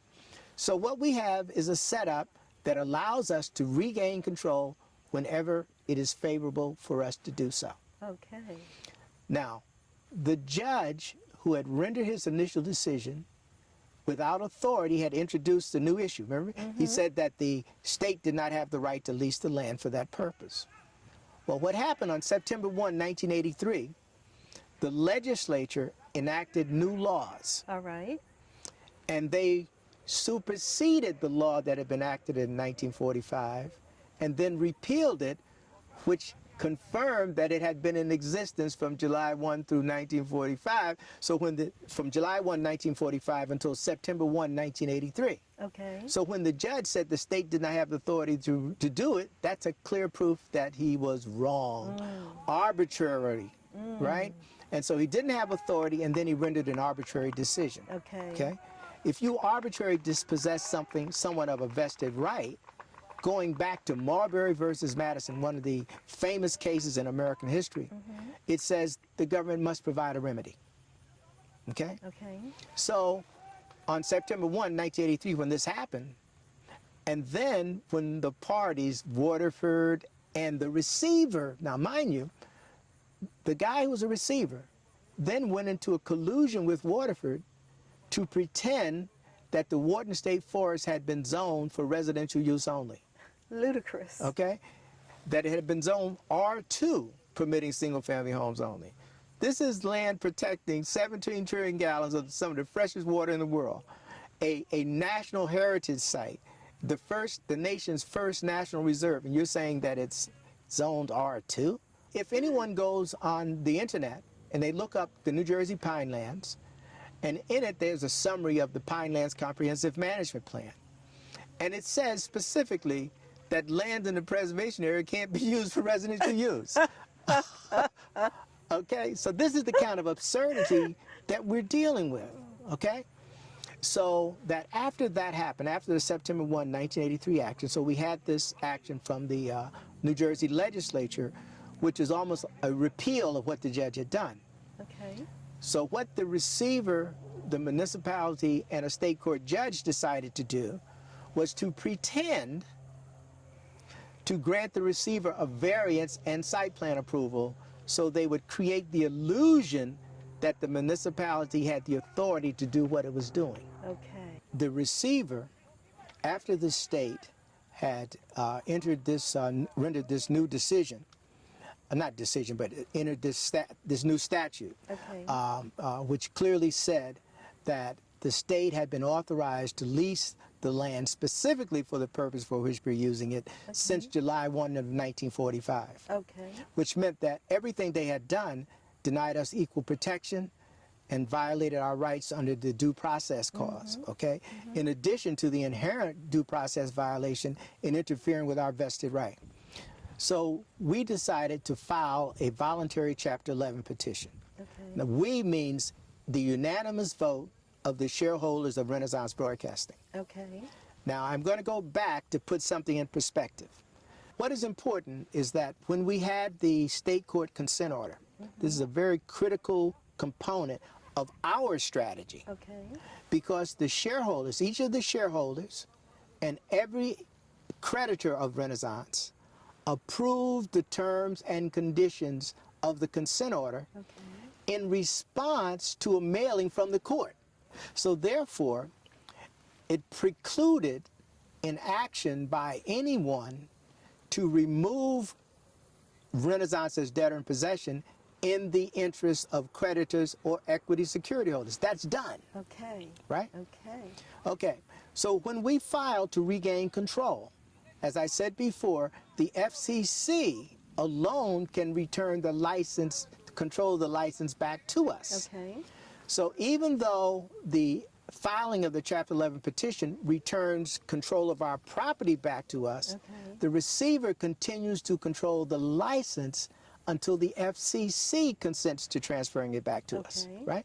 So what we have is a setup that allows us to regain control whenever it is favorable for us to do so. Okay. Now, the judge who had rendered his initial decision without authority had introduced a new issue, remember? He said that the state did not have the right to lease the land for that purpose. Well, what happened on September 1, 1983, the legislature enacted new laws. All right. And they superseded the law that had been acted in 1945 and then repealed it, which confirmed that it had been in existence from July 1 through 1945. So from July 1, 1945 until September 1, 1983. Okay. So when the judge said the state did not have the authority to do it, that's a clear proof that he was wrong, arbitrary, right? And so he didn't have authority, and then he rendered an arbitrary decision. Okay. If you arbitrarily dispossess something somewhat of a vested right, going back to Marbury versus Madison, one of the famous cases in American history, it says the government must provide a remedy. Okay? Okay. So on September 1, 1983, when this happened, and then when the parties, Waterford and the receiver, now mind you, the guy who was a receiver then went into a collusion with Waterford to pretend that the Wharton State Forest had been zoned for residential use only. Ludicrous. Okay? That it had been zoned R2, permitting single-family homes only. This is land protecting 17 trillion gallons of some of the freshest water in the world. A national heritage site, the nation's first national reserve, and you're saying that it's zoned R2? If anyone goes on the internet and they look up the New Jersey Pinelands, and in it there's a summary of the Pinelands Comprehensive Management Plan. And it says specifically that land in the preservation area can't be used for residential use. Okay, so this is the kind of absurdity that we're dealing with, okay? So that after that happened, after the September 1, 1983 action, so we had this action from the New Jersey legislature, which is almost a repeal of what the judge had done. Okay. So what the receiver, the municipality, and a state court judge decided to do was to pretend to grant the receiver a variance and site plan approval so they would create the illusion that the municipality had the authority to do what it was doing. Okay. The receiver, after the state had rendered this new decision, not decision, but entered this new statute, Okay. which clearly said that the state had been authorized to lease the land specifically for the purpose for which we're using it since July 1 of 1945. Okay. Which meant that everything they had done denied us equal protection and violated our rights under the due process clause, okay? In addition to the inherent due process violation in interfering with our vested right. So we decided to file a voluntary Chapter 11 petition. Okay. Now, we means the unanimous vote of the shareholders of Renaissance Broadcasting. Okay. Now, I'm going to go back to put something in perspective. What is important is that when we had the state court consent order, this is a very critical component of our strategy. Okay. Because the shareholders, each of the shareholders and every creditor of Renaissance approved the terms and conditions of the consent order in response to a mailing from the court. So therefore, it precluded an action by anyone to remove Renaissance as debtor in possession in the interest of creditors or equity security holders. That's done. Okay. Right? Okay. Okay. So when we filed to regain control, as I said before, the FCC alone can return the license, control the license back to us. Okay. So even though the filing of the Chapter 11 petition returns control of our property back to us, the receiver continues to control the license until the FCC consents to transferring it back to us, right?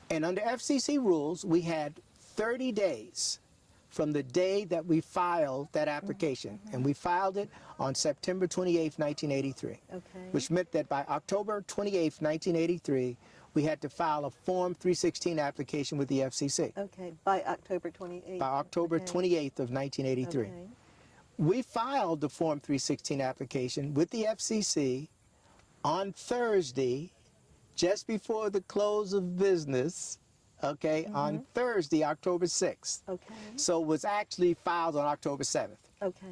And under FCC rules, we had 30 days from the day that we filed that application. And we filed it on September 28, 1983, which meant that by October 28, 1983, we had to file a Form 316 application with the FCC. Okay, by October 28th. By October 28th of 1983. Okay. We filed the Form 316 application with the FCC on Thursday, just before the close of business, on Thursday, October 6th. Okay. So it was actually filed on October 7th. Okay.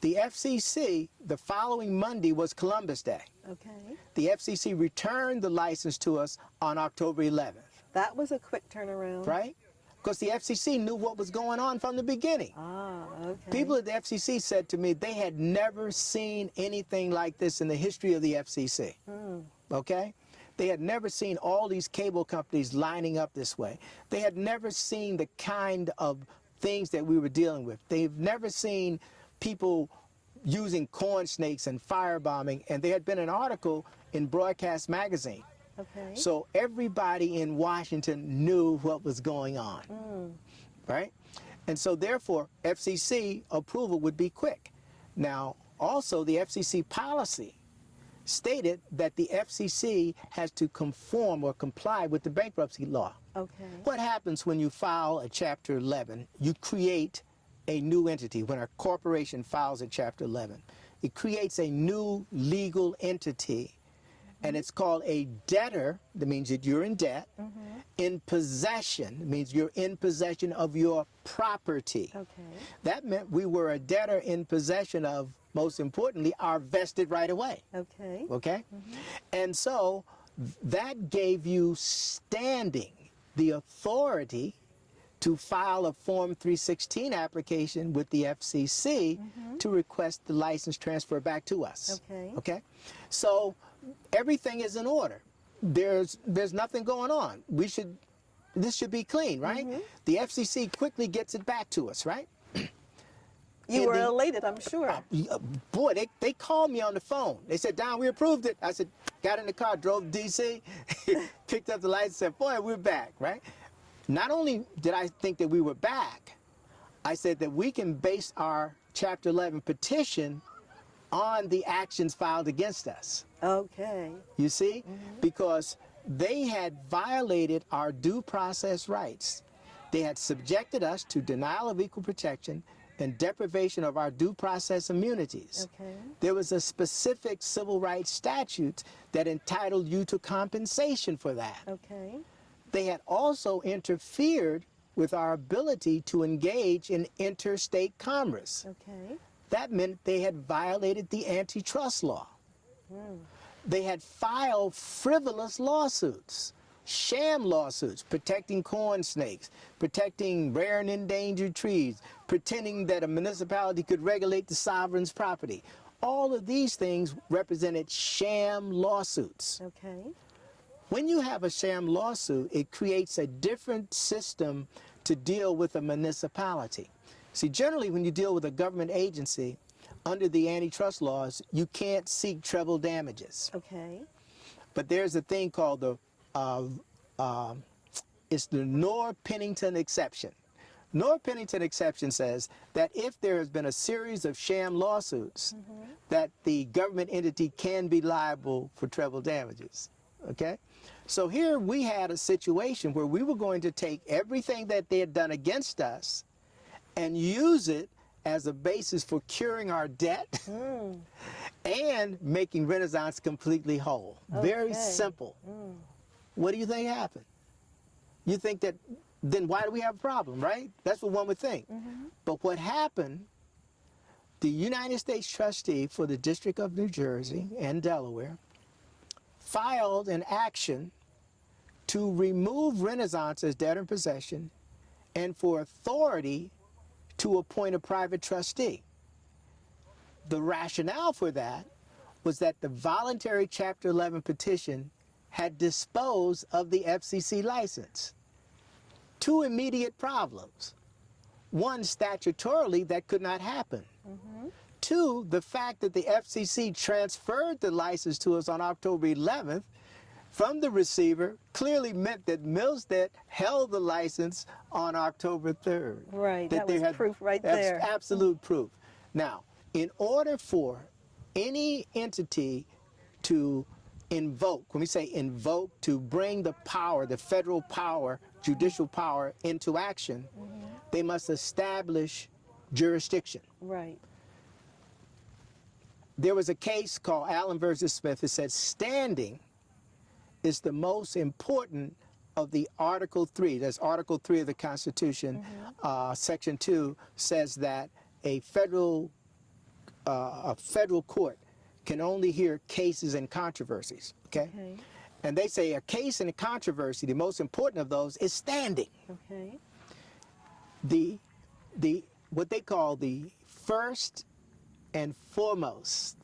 The FCC, the following Monday was Columbus Day. Okay. The FCC returned the license to us on October 11th. That was a quick turnaround. Right? because the FCC knew what was going on from the beginning. Ah, okay. People at the FCC said to me they had never seen anything like this in the history of the FCC. Okay? They had never seen all these cable companies lining up this way. They had never seen the kind of things that we were dealing with. They've never seen people using corn snakes and firebombing, and there had been an article in Broadcast Magazine. Okay. So everybody in Washington knew what was going on, right? And so therefore, FCC approval would be quick. Now, also the FCC policy stated that the FCC has to conform or comply with the bankruptcy law. Okay. What happens when you file a Chapter 11? You create a new entity. When a corporation files a Chapter 11, it creates a new legal entity, and it's called a debtor. That means that you're in debt. In possession means you're in possession of your property. Okay. That meant we were a debtor in possession of, most importantly, our vested right of way. Okay. Okay? And so that gave you standing, the authority to file a Form 316 application with the FCC to request the license transfer back to us. Okay. Okay? So everything is in order. There's nothing going on. This should be clean, right? The FCC quickly gets it back to us, right? You were elated, I'm sure. Boy, they called me on the phone. They said, Don, we approved it. I said, got in the car, drove to D.C., picked up the license, said, boy, we're back, right? Not only did I think that we were back, I said that we can base our Chapter 11 petition on the actions filed against us. Okay. You see? Because they had violated our due process rights. They had subjected us to denial of equal protection and deprivation of our due process immunities. Okay. There was a specific civil rights statute that entitled you to compensation for that. Okay. They had also interfered with our ability to engage in interstate commerce. Okay. That meant they had violated the antitrust law. They had filed frivolous lawsuits, sham lawsuits, protecting corn snakes, protecting rare and endangered trees, pretending that a municipality could regulate the sovereign's property. All of these things represented sham lawsuits. Okay. When you have a sham lawsuit, it creates a different system to deal with a municipality. See, generally when you deal with a government agency, under the antitrust laws, you can't seek treble damages. Okay. But there's a thing called it's the Noor-Pennington exception. Noor-Pennington exception says that if there has been a series of sham lawsuits, that the government entity can be liable for treble damages. Okay? So here we had a situation where we were going to take everything that they had done against us and use it as a basis for curing our debt and making Renaissance completely whole. Very simple. What do you think happened? You think that, then why do we have a problem, right? That's what one would think. But what happened, the United States trustee for the District of New Jersey and Delaware filed an action to remove Renaissance as debtor in possession and for authority to appoint a private trustee. The rationale for that was that the voluntary Chapter 11 petition had disposed of the FCC license. Two immediate problems. One, statutorily, that could not happen. Two, the fact that the FCC transferred the license to us on October 11th from the receiver clearly meant that Milstead held the license on October 3rd. Right, that was proof right there. Absolute proof. Now, in order for any entity to invoke, when we say invoke, to bring the power, the federal power, judicial power into action, they must establish jurisdiction. Right. There was a case called Allen versus Smith that said standing is the most important of the Article 3. That's Article 3 of the Constitution. Section 2 says that a federal court can only hear cases and controversies, okay? Okay. And they say a case and a controversy, the most important of those is standing. Okay. the what they call the first and foremost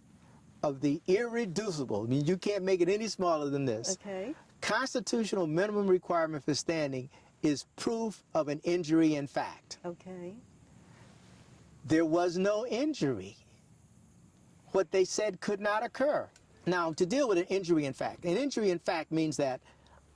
of the irreducible, I mean, you can't make it any smaller than this. Okay. Constitutional minimum requirement for standing is proof of an injury in fact. Okay. There was no injury. What they said could not occur. Now, to deal with an injury in fact means that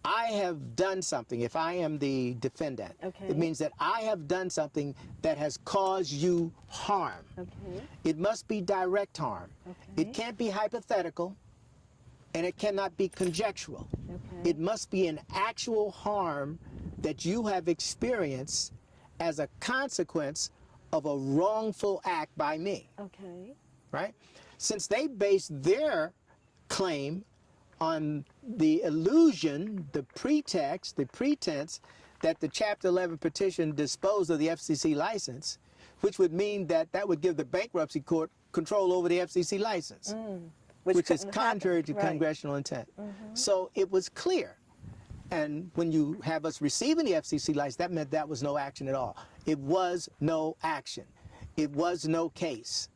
I have done something. If I am the defendant, Okay. it means that I have done something that has caused you harm. Okay. It must be direct harm. Okay. It can't be hypothetical, and it cannot be conjectural. Okay. It must be an actual harm that you have experienced as a consequence of a wrongful act by me, Okay. right? Since they based their claim on the illusion, the pretext, the pretense that the Chapter 11 petition disposed of the FCC license, which would mean that that would give the bankruptcy court control over the FCC license, which is couldn't contrary happen. to Right. congressional intent. So it was clear. And when you have us receiving the FCC license, that meant that was no action at all. It was no action. It was no case.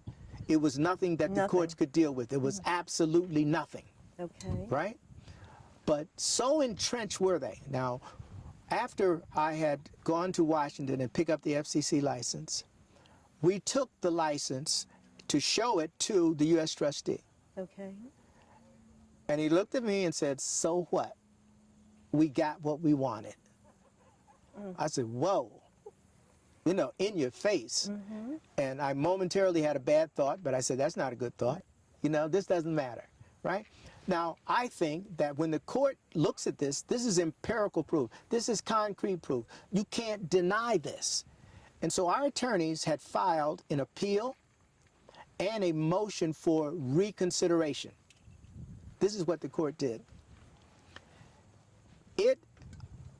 It was nothing that the Nothing. courts could deal with. It was absolutely nothing. Okay. Right? But so entrenched were they. Now, after I had gone to Washington and picked up the FCC license, we took the license to show it to the U.S. trustee. Okay. And he looked at me and said, "So what? We got what we wanted." I said, "Whoa." You know, in your face. And I momentarily had a bad thought, but I said, that's not a good thought. You know, this doesn't matter, right? Now, I think that when the court looks at this, this is empirical proof. This is concrete proof. You can't deny this. And so our attorneys had filed an appeal and a motion for reconsideration. This is what the court did. It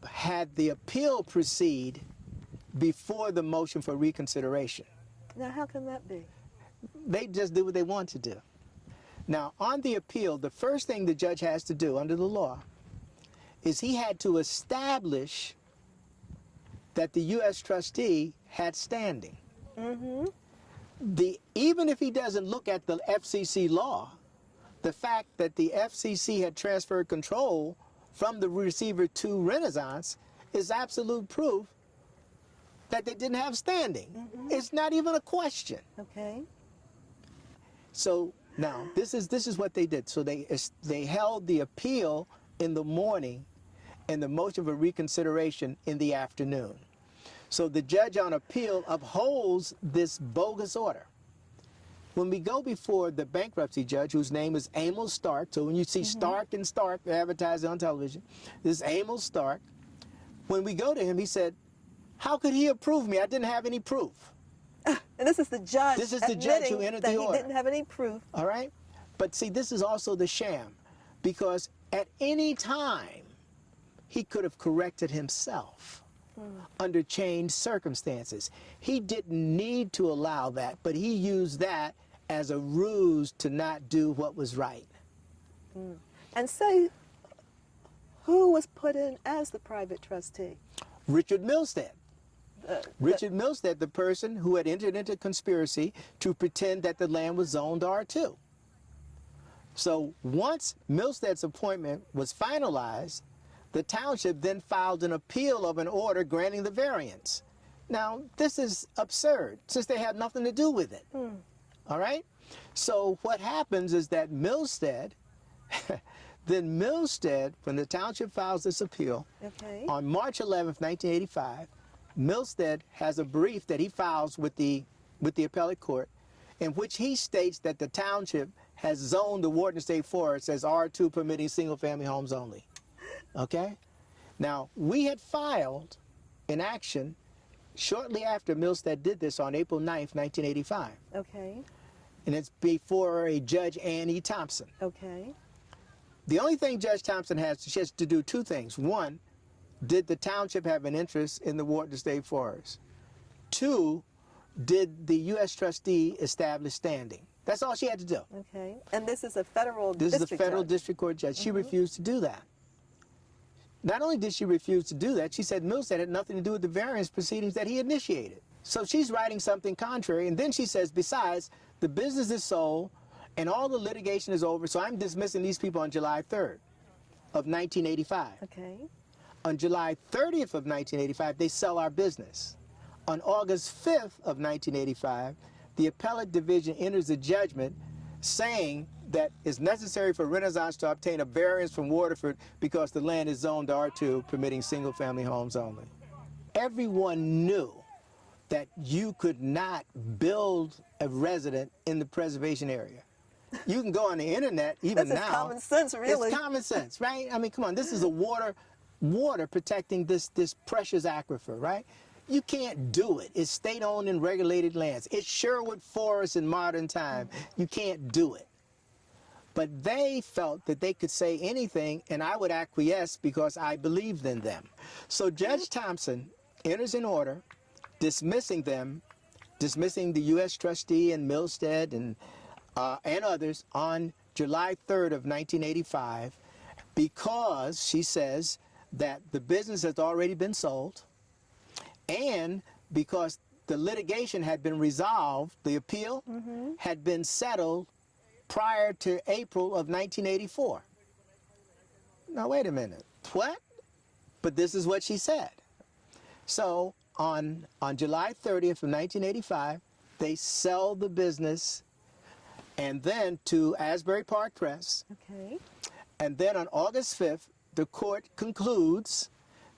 had the appeal proceed before the motion for reconsideration. Now, how can that be? They just did what they want to do. Now, on the appeal, the first thing the judge has to do under the law is he had to establish that the U.S. trustee had standing. Even if he doesn't look at the FCC law, the fact that the FCC had transferred control from the receiver to Renaissance is absolute proof that they didn't have standing. It's not even a question. Okay. So now this is what they did. So they held the appeal in the morning and the motion for reconsideration in the afternoon. So the judge on appeal upholds this bogus order. When we go before the bankruptcy judge, whose name is Emil Stark, so when you see Stark and Stark advertised on television, this is Emil Stark. When we go to him, he said, "How could he approve me? I didn't have any proof." And this is the judge. This is the judge who admitting entered that the order. He didn't have any proof. All right? But see, this is also the sham, because at any time, he could have corrected himself under changed circumstances. He didn't need to allow that, but he used that as a ruse to not do what was right. And say, who was put in as the private trustee? Richard Milstead. Richard Milstead, the person who had entered into conspiracy to pretend that the land was zoned R2. So once Milstead's appointment was finalized, the township then filed an appeal of an order granting the variance. Now, this is absurd, since they had nothing to do with it. All right? So what happens is that Milstead, then Milstead, when the township files this appeal, Okay. on March 11th, 1985, Milstead has a brief that he files with the appellate court in which he states that the township has zoned the Wharton State Forest as R2, permitting single-family homes only. Okay? Now, we had filed an action shortly after Milstead did this on April 9th, 1985. Okay. And it's before a Judge Ann E. Thompson. Okay. The only thing Judge Thompson has, she has to do two things. One, did the township have an interest in the Wharton State Forest? Two, did the U.S. trustee establish standing? That's all she had to do. Okay. And this is a federal This district is a federal judge. district court judge. She refused to do that. Not only did she refuse to do that, she said Milstead had nothing to do with the variance proceedings that he initiated. So she's writing something contrary, and then she says, besides, the business is sold and all the litigation is over, so I'm dismissing these people on July 3rd of 1985. Okay. On July 30th of 1985, they sell our business. On August 5th of 1985, the appellate division enters a judgment saying that it's necessary for Renaissance to obtain a variance from Waterford because the land is zoned R2, permitting single-family homes only. Everyone knew that you could not build a resident in the preservation area. You can go on the internet even This now. is common sense, really. It's common sense, right? I mean, come on, this is a water protecting this precious aquifer, right? You can't do it. It's state-owned and regulated lands. It's Sherwood Forest in modern time. You can't do it. But they felt that they could say anything, and I would acquiesce because I believed in them. So Judge Thompson enters an order dismissing them, dismissing the U.S. trustee and Milstead and others on July 3rd of 1985 because she says that the business has already been sold and because the litigation had been resolved, the appeal had been settled prior to April of 1984. Now, wait a minute. What? But this is what she said. So on July 30th of 1985, they sell the business and then to Asbury Park Press. Okay. And then on August 5th, the court concludes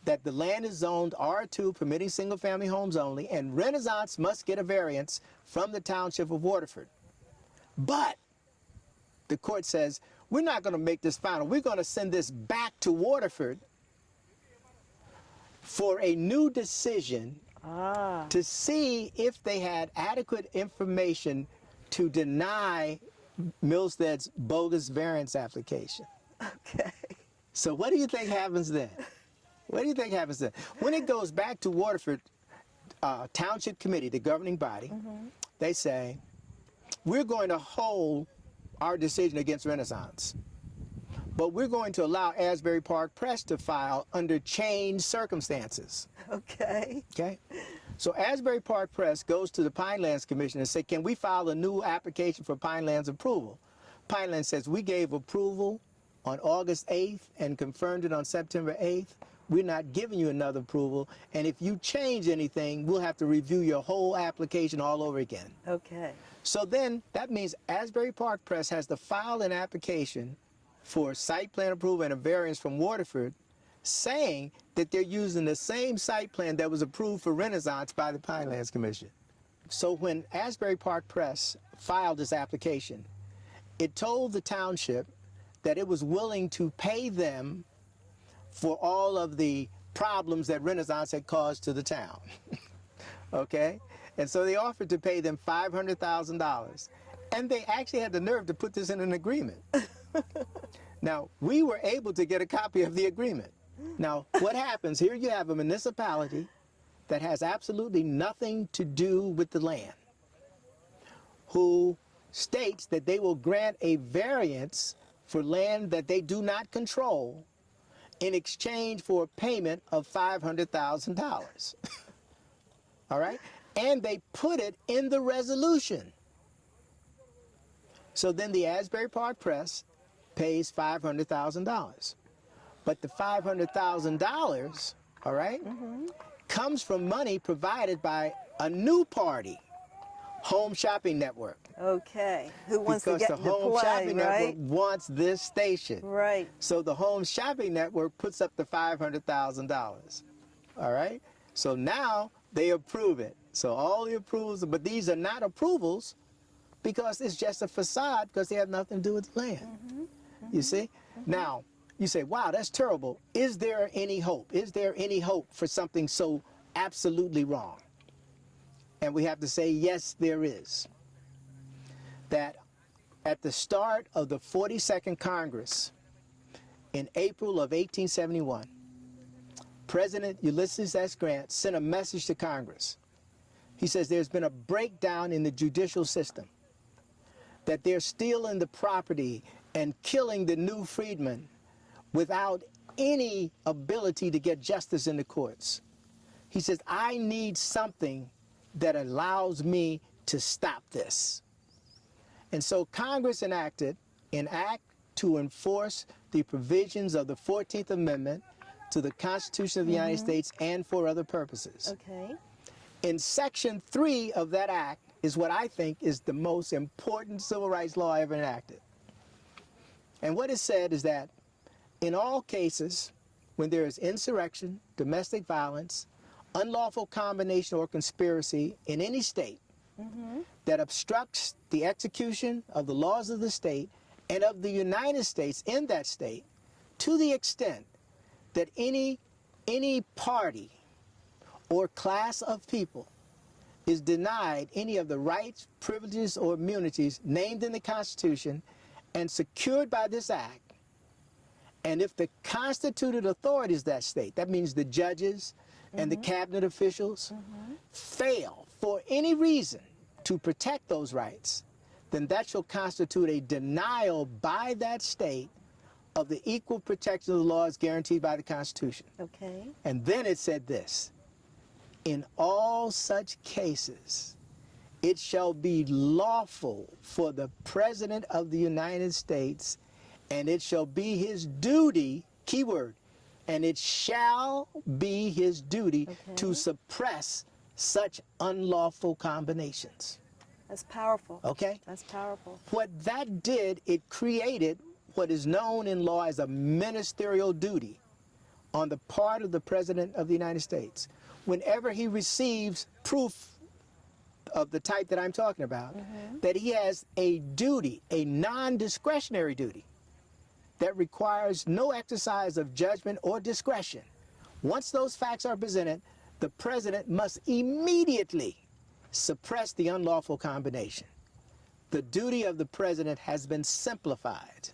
that the land is zoned R2, permitting single-family homes only, and Renaissance must get a variance from the township of Waterford. But the court says, we're not going to make this final. We're going to send this back to Waterford for a new decision to see if they had adequate information to deny Milstead's bogus variance application. Okay. So what do you think happens then? What do you think happens then? When it goes back to Waterford Township Committee, the governing body, they say, we're going to hold our decision against Renaissance, but we're going to allow Asbury Park Press to file under changed circumstances. Okay. Okay? So Asbury Park Press goes to the Pinelands Commission and say, can we file a new application for Pinelands approval? Pinelands says, we gave approval on August 8th and confirmed it on September 8th. We're not giving you another approval, and if you change anything, we'll have to review your whole application all over again. Okay. So then that means Asbury Park Press has to file an application for site plan approval and a variance from Waterford, saying that they're using the same site plan that was approved for Renaissance by the Pinelands Commission. So when Asbury Park Press filed this application, it told the township that it was willing to pay them for all of the problems that Renaissance had caused to the town. Okay? And so they offered to pay them $500,000. And they actually had the nerve to put this in an agreement. Now, we were able to get a copy of the agreement. Now, what happens, here you have a municipality that has absolutely nothing to do with the land, who states that they will grant a variance for land that they do not control in exchange for a payment of $500,000. All right? And they put it in the resolution. So then the Asbury Park Press pays $500,000. But the $500,000, all right, comes from money provided by a new party, Home Shopping Network. Okay. Who wants Because to get the into Home play, Shopping right? Network wants this station. Right. So the Home Shopping Network puts up the $500,000. All right? So now they approve it. So all the approvals, but these are not approvals because it's just a facade because they have nothing to do with the land. You see? Now, you say, wow, that's terrible. Is there any hope? Is there any hope for something so absolutely wrong? And we have to say, yes, there is. That at the start of the 42nd Congress in April of 1871, President Ulysses S. Grant sent a message to Congress. He says there's been a breakdown in the judicial system, that they're stealing the property and killing the new freedmen without any ability to get justice in the courts. He says, I need something that allows me to stop this. And so Congress enacted an act to enforce the provisions of the 14th Amendment to the Constitution of the United States and for other purposes. Okay. In Section 3 of that act is what I think is the most important civil rights law ever enacted. And what it said is that in all cases, when there is insurrection, domestic violence, unlawful combination or conspiracy in any state that obstructs the execution of the laws of the state and of the United States in that state, to the extent that any party or class of people is denied any of the rights, privileges, or immunities named in the Constitution and secured by this act, and if the constituted authorities of that state, that means the judges and the cabinet officials, fail for any reason to protect those rights, then that shall constitute a denial by that state of the equal protection of the laws guaranteed by the Constitution. Okay. And then it said this, in all such cases, it shall be lawful for the President of the United States, and it shall be his duty, keyword, and it shall be his duty to suppress such unlawful combinations. That's powerful. Okay? That's powerful. What that did, it created what is known in law as a ministerial duty on the part of the President of the United States. Whenever he receives proof of the type that I'm talking about, that he has a duty, a non-discretionary duty, that requires no exercise of judgment or discretion. Once those facts are presented, the President must immediately suppress the unlawful combination. The duty of the President has been simplified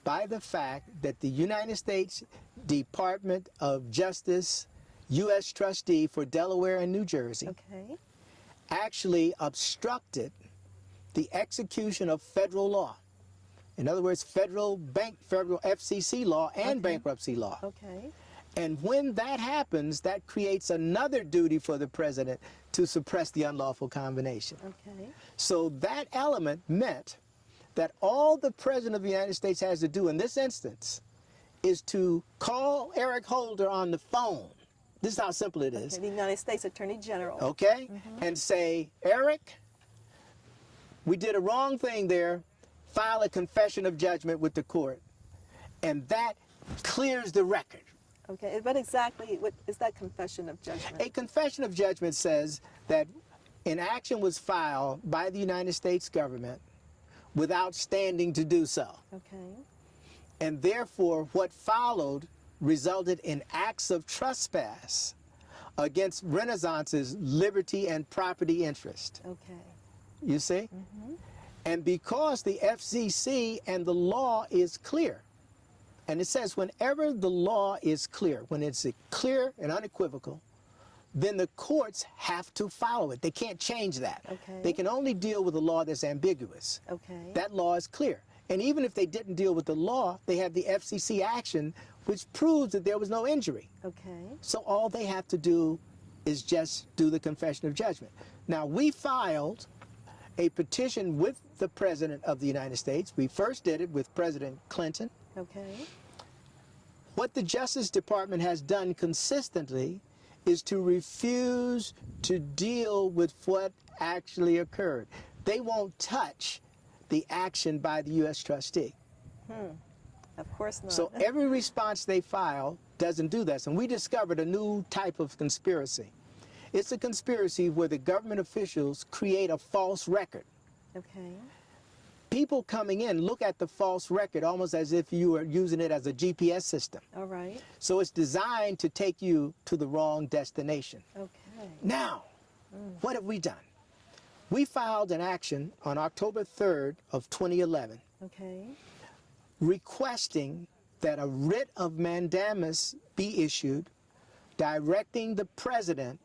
by the fact that the United States Department of Justice, U.S. Trustee for Delaware and New Jersey, actually obstructed the execution of federal law. In other words, federal FCC law and bankruptcy law. And when that happens, that creates another duty for the President to suppress the unlawful combination. So that element meant that all the President of the United States has to do in this instance is to call Eric Holder on the phone. This is how simple it is. The United States Attorney General. And say, Eric, we did a wrong thing there. File a confession of judgment with the court. And that clears the record. But exactly, what is that confession of judgment? A confession of judgment says that an action was filed by the United States government without standing to do so. And therefore, what followed resulted in acts of trespass against Renaissance's liberty and property interest. You see? And because the FCC and the law is clear, and it says whenever the law is clear, when it's clear and unequivocal, then the courts have to follow it. They can't change that. They can only deal with a law that's ambiguous. That law is clear. And even if they didn't deal with the law, they have the FCC action, which proves that there was no injury. So all they have to do is just do the confession of judgment. Now, we filed a petition with the President of the United States. We first did it with President Clinton. What the Justice Department has done consistently is to refuse to deal with what actually occurred. They won't touch the action by the U.S. trustee. Of course not. So every response they file doesn't do this. And we discovered a new type of conspiracy. It's a conspiracy where the government officials create a false record. People coming in look at the false record almost as if you were using it as a GPS system. So it's designed to take you to the wrong destination. Now, what have we done? We filed an action on October 3rd of 2011 requesting that a writ of mandamus be issued directing the President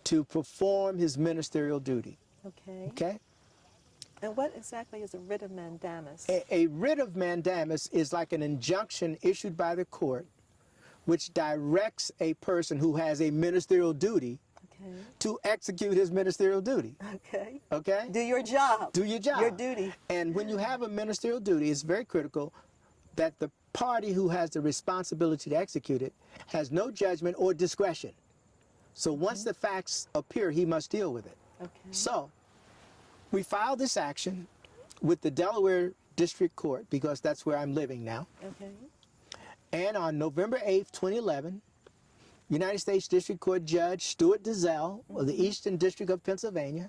to perform his ministerial duty. And what exactly is a writ of mandamus? A writ of mandamus is like an injunction issued by the court which directs a person who has a ministerial duty Okay. to execute his ministerial duty. Okay. Okay? Do your job. Do your job. Your duty. And when you have a ministerial duty, it's very critical that the party who has the responsibility to execute it has no judgment or discretion. So once the facts appear, he must deal with it. Okay. So we filed this action with the Delaware District Court because that's where I'm living now. Okay. And on November 8th, 2011, United States District Court Judge Stuart Dizelle of the Eastern District of Pennsylvania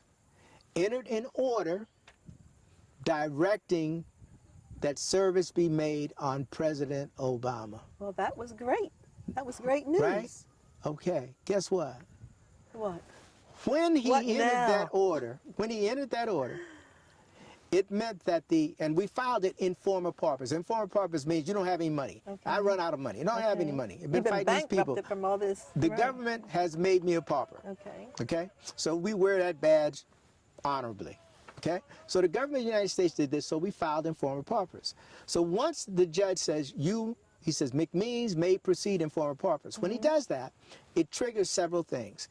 entered an order directing that service be made on President Obama. Well, that was great. That was great news. Right? Okay, guess what? What? When he What entered now? that order, it meant that and we filed it in forma pauperis. In forma pauperis means you don't have any money. Okay. I run out of money. I don't have any Okay. money. I've You've been been fighting these people. bankrupted from all this. The Right. government has made me a pauper. Okay. Okay? So we wear that badge honorably. Okay? So the government of the United States did this, so we filed in forma pauperis. So once the judge says he says McMeans may proceed in forma pauperis. When he does that, it triggers several things.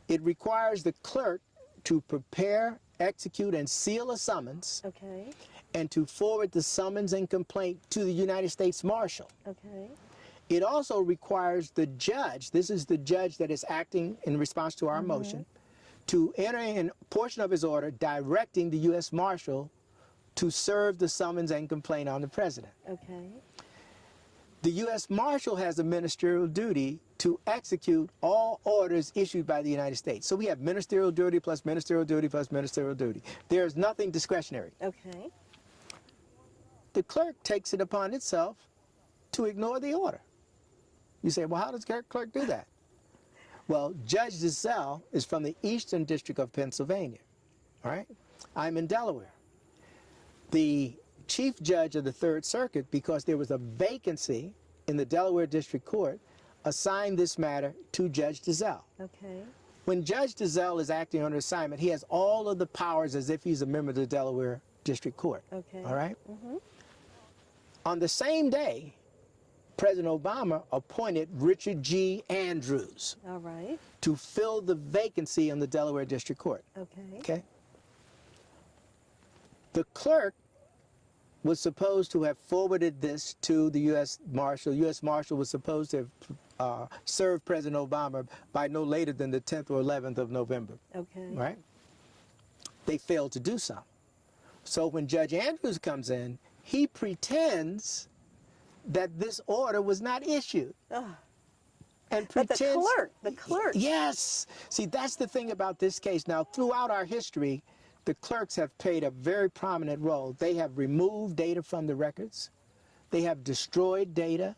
It requires the clerk to prepare, execute, and seal a summons, Okay. and to forward the summons and complaint to the United States Marshal. Okay. It also requires the judge, this is the judge that is acting in response to our motion, to enter in a portion of his order directing the U.S. Marshal to serve the summons and complaint on the president. Okay. The U.S. Marshal has a ministerial duty to execute all orders issued by the United States. So we have ministerial duty plus ministerial duty plus ministerial duty. There's nothing discretionary. Okay. The clerk takes it upon itself to ignore the order. You say, well, how does the clerk do that? Well, Judge Dizelle is from the Eastern District of Pennsylvania, all right? I'm in Delaware. The Chief Judge of the Third Circuit, because there was a vacancy in the Delaware District Court, assigned this matter to Judge Dizelle. Okay. When Judge Dizelle is acting under assignment, he has all of the powers as if he's a member of the Delaware District Court. Okay. All right? On the same day, President Obama appointed Richard G. Andrews All right. to fill the vacancy in the Delaware District Court. Okay. Okay? The clerk was supposed to have forwarded this to the U.S. Marshal. U.S. Marshal was supposed to have served President Obama by no later than the 10th or 11th of November. Okay. Right? They failed to do so. So when Judge Andrews comes in, he pretends that this order was not issued. Ugh. And But pretends, the clerk. Yes. See, that's the thing about this case. Now, throughout our history, the clerks have played a very prominent role. They have removed data from the records. They have destroyed data.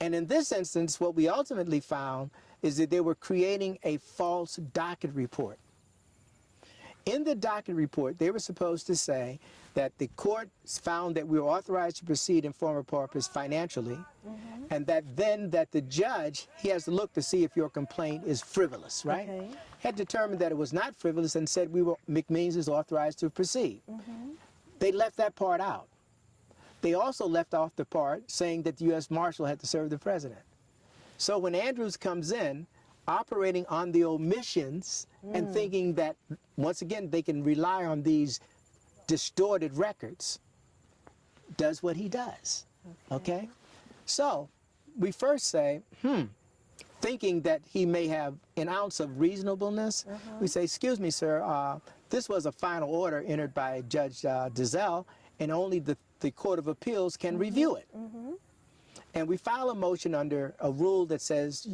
And in this instance, what we ultimately found is that they were creating a false docket report. In the docket report, they were supposed to say that the court found that we were authorized to proceed in forma pauperis financially, and that the judge, he has to look to see if your complaint is frivolous, right? Okay. Had determined that it was not frivolous and said McMeans is authorized to proceed. They left that part out. They also left off the part saying that the U.S. Marshal had to serve the president. So when Andrews comes in, operating on the omissions and thinking that, once again, they can rely on these distorted records, does what he does, okay? So we first say, thinking that he may have an ounce of reasonableness, we say, excuse me, sir, this was a final order entered by Judge Dizelle, and only the Court of Appeals can review it. And we file a motion under a rule that says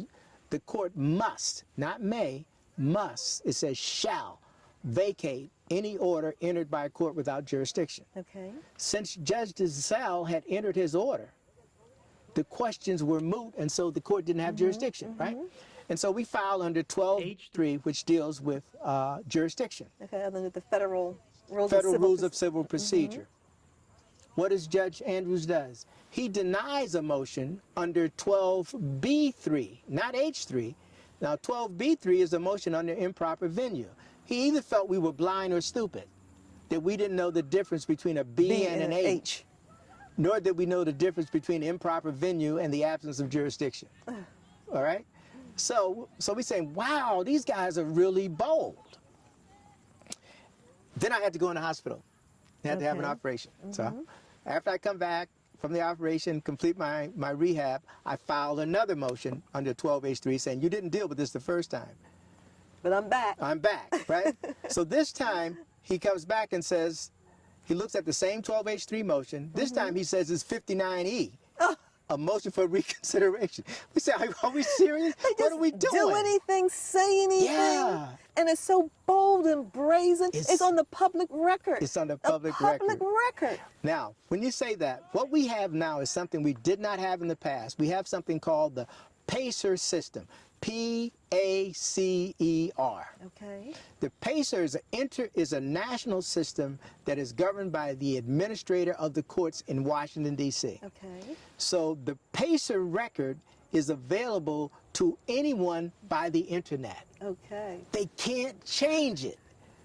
the court must, not may, must, it says shall, vacate any order entered by a court without jurisdiction. Okay. Since Judge Dizelle had entered his order, the questions were moot, and so the court didn't have jurisdiction, right? And so we file under 12.3, which deals with jurisdiction. Okay. Under the federal rules Of Civil Procedure. What does Judge Andrews does? He denies a motion under 12B3, not H3. Now 12B3 is a motion under improper venue. He either felt we were blind or stupid. that we didn't know the difference between a B and an H, nor did we know the difference between improper venue and the absence of jurisdiction. All right? So we say, wow, these guys are really bold. Then I had to go in the hospital. I had to have an operation. So after I come back from the operation, complete my rehab, I filed another motion under 12H3 saying, you didn't deal with this the first time. But I'm back. I'm back, right? So this time, he comes back and says, he looks at the same 12H3 motion. This time he says it's 59E, a motion for reconsideration. We say, are we serious? What are we doing? Do anything, say anything. Yeah. And it's so bold and brazen. It's on the public record. It's on the public record. Now, when you say that, what we have now is something we did not have in the past. We have something called the PACER system. P-A-C-E-R. Okay. The PACER is a national system that is governed by the administrator of the courts in Washington, D.C. Okay. So the PACER record is available to anyone by the internet. Okay. They can't change it.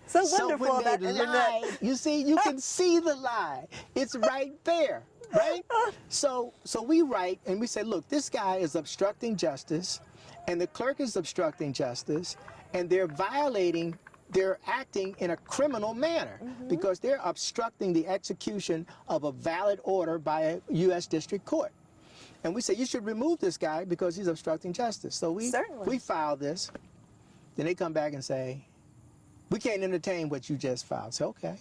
So wonderful when that they internet. lie, you see, you can see the lie. It's right there, right? So we write and we say, look, this guy is obstructing justice, and the clerk is obstructing justice, and they're acting in a criminal manner because they're obstructing the execution of a valid order by a U.S. District Court. And we say, you should remove this guy because he's obstructing justice. So we file this. Then they come back and say, we can't entertain what you just filed. So, okay.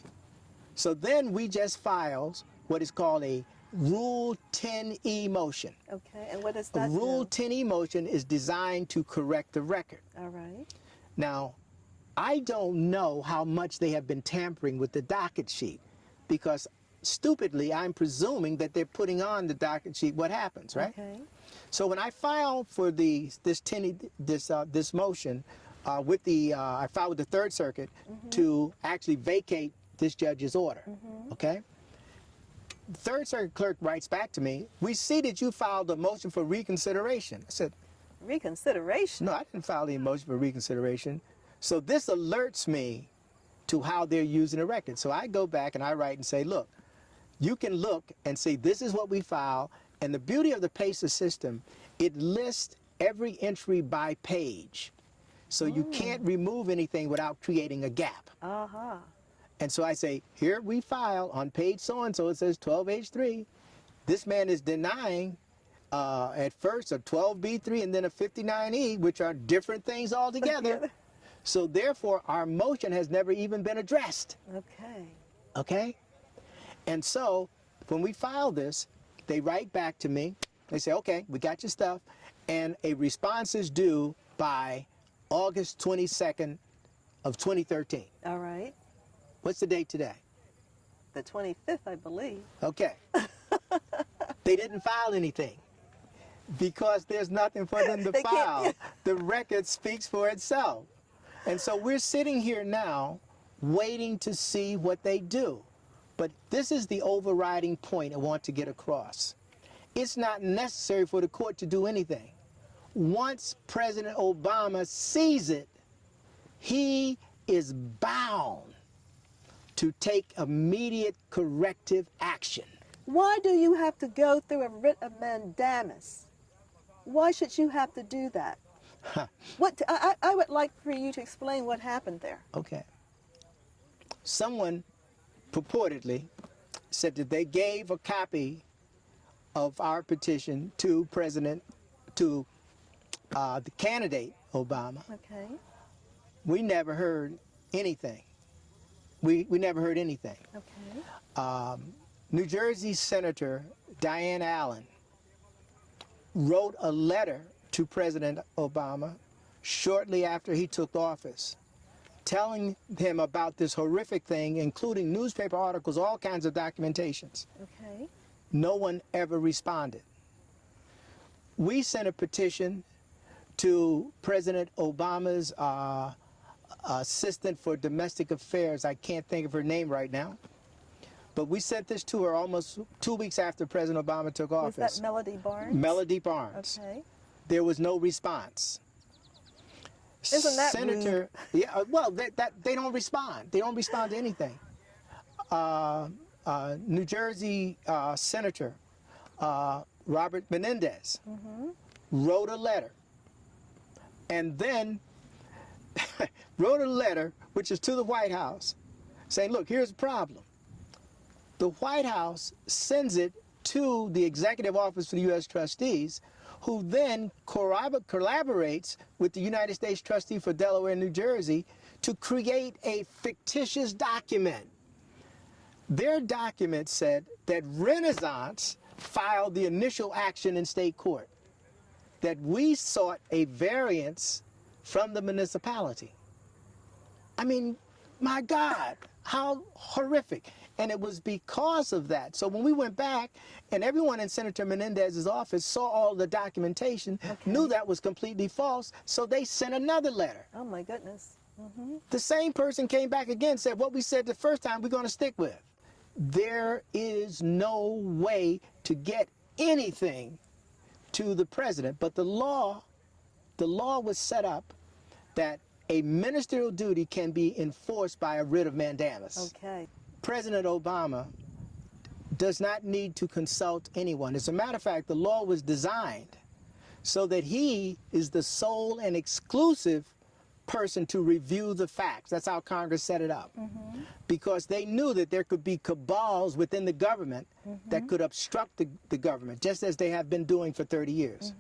So then we just filed what is called a Rule 10E motion. Okay, and what is that? A Rule 10E motion is designed to correct the record. All right. Now, I don't know how much they have been tampering with the docket sheet because stupidly I'm presuming that they're putting on the docket sheet what happens, right? Okay. So when I filed for this motion I filed with the Third Circuit to actually vacate this judge's order, okay? The Third Circuit clerk writes back to me, we see that you filed a motion for reconsideration. I said, reconsideration? no, I didn't file any motion for reconsideration. So this alerts me to how they're using the record. So I go back and I write and say, look, you can look and see this is what we filed. And the beauty of the PACER system, it lists every entry by page. So you can't remove anything without creating a gap. Uh-huh. And so I say, here we file on page so-and-so, it says 12H3. This man is denying at first a 12B3 and then a 59E, which are different things altogether. So therefore, our motion has never even been addressed. Okay. Okay? And so when we file this, they write back to me. They say, okay, we got your stuff. And a response is due by August 22nd of 2013. All right. What's the date today? The 25th, I believe. Okay. They didn't file anything because there's nothing for them to file. The record speaks for itself. And so we're sitting here now waiting to see what they do. But this is the overriding point I want to get across. It's not necessary for the court to do anything. Once President Obama sees it, he is bound to take immediate corrective action. Why do you have to go through a writ of mandamus? Why should you have to do that? I would like for you to explain what happened there. Okay. Someone purportedly said that they gave a copy of our petition to the candidate Obama. Okay. We never heard anything. We never heard anything. Okay. New Jersey Senator Diane Allen wrote a letter to President Obama shortly after he took office, telling him about this horrific thing, including newspaper articles, all kinds of documentations. Okay. No one ever responded. We sent a petition to President Obama's assistant for domestic affairs. I can't think of her name right now. But we sent this to her almost 2 weeks after President Obama took office. Was that Melody Barnes? Melody Barnes. Okay. There was no response. Isn't that Senator, rude? Yeah, well, they don't respond. They don't respond to anything. New Jersey Senator Robert Menendez wrote a letter, and then wrote a letter which is to the White House saying, look, here's the problem. The White House sends it to the Executive Office for the U.S. Trustees, who then collaborates with the United States Trustee for Delaware and New Jersey to create a fictitious document. Their document said that Renaissance filed the initial action in state court, that we sought a variance from the municipality. I mean, my God, how horrific. And it was because of that. So when we went back, and everyone in Senator Menendez's office saw all the documentation, knew that was completely false, so they sent another letter. Oh my goodness. The same person came back again and said, what we said the first time, we're going to stick with. There is no way to get anything to the president, but the law was set up that a ministerial duty can be enforced by a writ of mandamus. Okay. President Obama does not need to consult anyone. As a matter of fact, the law was designed so that he is the sole and exclusive person to review the facts. That's how Congress set it up. Because they knew that there could be cabals within the government that could obstruct the government, just as they have been doing for 30 years.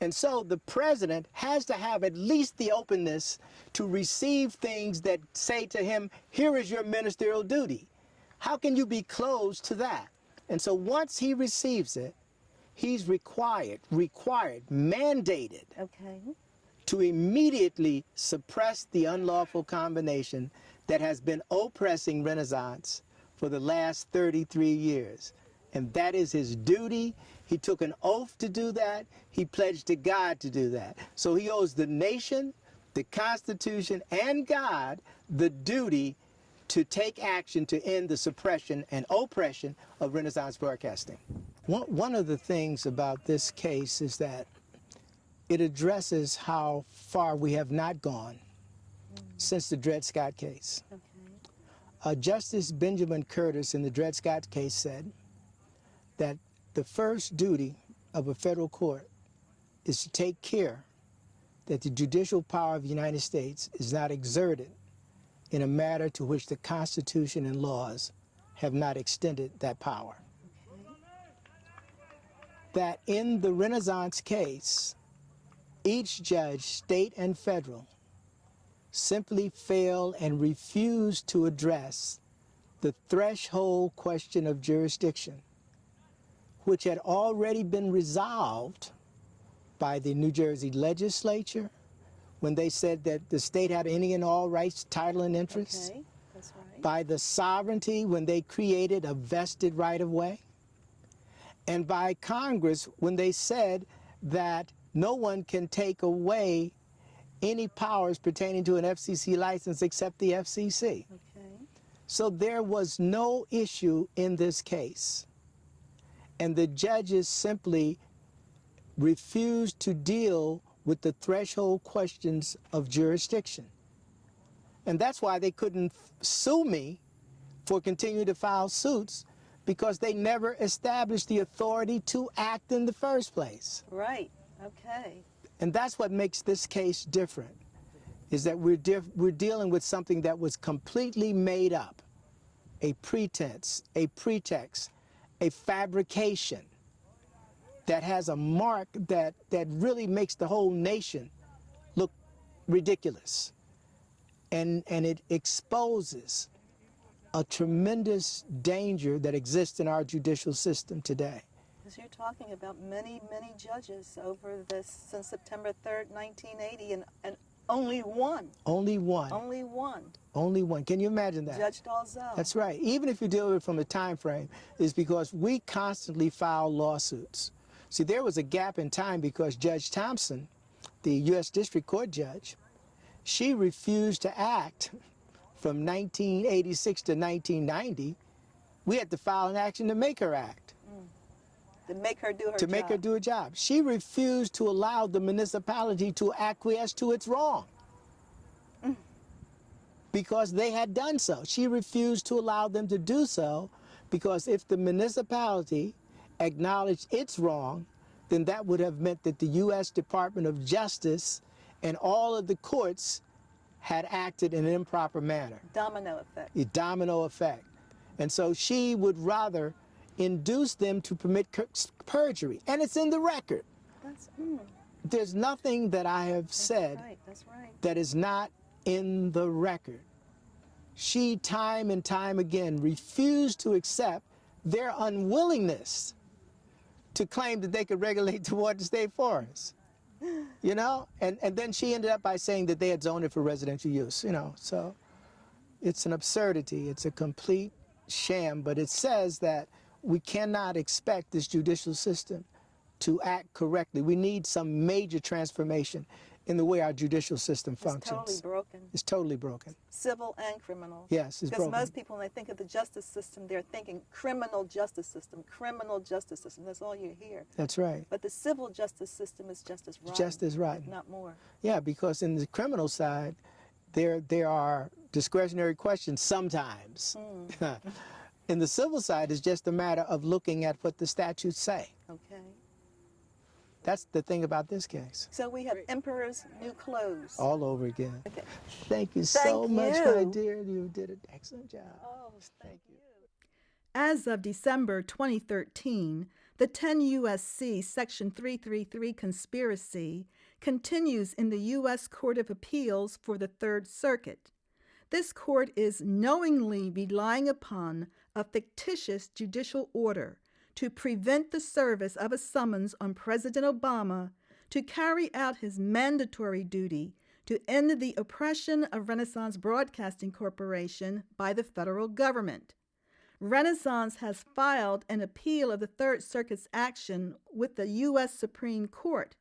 And so the president has to have at least the openness to receive things that say to him, here is your ministerial duty. How can you be closed to that? And so once he receives it, he's required, mandated to immediately suppress the unlawful combination that has been oppressing Renaissance for the last 33 years. And that is his duty. He took an oath to do that. He pledged to God to do that. So he owes the nation, the Constitution, and God the duty to take action to end the suppression and oppression of Renaissance broadcasting. One of the things about this case is that it addresses how far we have not gone since the Dred Scott case. Justice Benjamin Curtis in the Dred Scott case said that the first duty of a federal court is to take care that the judicial power of the United States is not exerted in a matter to which the Constitution and laws have not extended that power. That in the Renaissance case, each judge, state and federal, simply failed and refused to address the threshold question of jurisdiction, which had already been resolved by the New Jersey legislature when they said that the state had any and all rights, title, and interest. Okay, that's right. By the sovereignty when they created a vested right-of-way. And by Congress when they said that no one can take away any powers pertaining to an FCC license except the FCC. Okay. So there was no issue in this case. And the judges simply refused to deal with the threshold questions of jurisdiction. And that's why they couldn't sue me for continuing to file suits, because they never established the authority to act in the first place. Right. Okay. And that's what makes this case different, is that we're dealing with something that was completely made up, a pretense, a pretext, a fabrication that has a mark that really makes the whole nation look ridiculous. And it exposes a tremendous danger that exists in our judicial system today. Because you're talking about many, many judges over this since September 3rd, 1980, and only one. Only one. Only one. Only one. Can you imagine that? Judge Dalzell. That's right. Even if you deal with it from a time frame, is because we constantly file lawsuits. See, there was a gap in time because Judge Thompson, the U.S. District Court judge, she refused to act from 1986 to 1990. We had to file an action to make her act. To make her do her job. To make her do a job. She refused to allow the municipality to acquiesce to its wrong. because they had done so. She refused to allow them to do so because if the municipality acknowledged its wrong, then that would have meant that the U.S. Department of Justice and all of the courts had acted in an improper manner. Domino effect. A domino effect. And so she would rather induce them to permit perjury. And it's in the record. That's, There's nothing that I have said that's right. that is not in the record. She, time and time again, refused to accept their unwillingness to claim that they could regulate toward the state forest. You know, and then she ended up by saying that they had zoned it for residential use, you know, so it's an absurdity, it's a complete sham, but it says that we cannot expect this judicial system to act correctly. We need some major transformation in the way our judicial system functions. It's totally broken. It's totally broken. Civil and criminal. Yes, it's broken. Because most people, when they think of the justice system, they're thinking criminal justice system, criminal justice system. That's all you hear. That's right. But the civil justice system is just as rotten. Just as rotten. If not more. Yeah, because in the criminal side, there are discretionary questions sometimes. In the civil side, it's just a matter of looking at what the statutes say. Okay. That's the thing about this case. So we have emperor's new clothes. All over again. Okay. Thank you so Thank much, you. my dear. You did an excellent job. Oh, thank you. As of December 2013, the 10 U.S.C. Section 333 conspiracy continues in the U.S. Court of Appeals for the Third Circuit. This court is knowingly relying upon a fictitious judicial order to prevent the service of a summons on President Obama to carry out his mandatory duty to end the oppression of Renaissance Broadcasting Corporation by the federal government. Renaissance has filed an appeal of the Third Circuit's action with the U.S. Supreme Court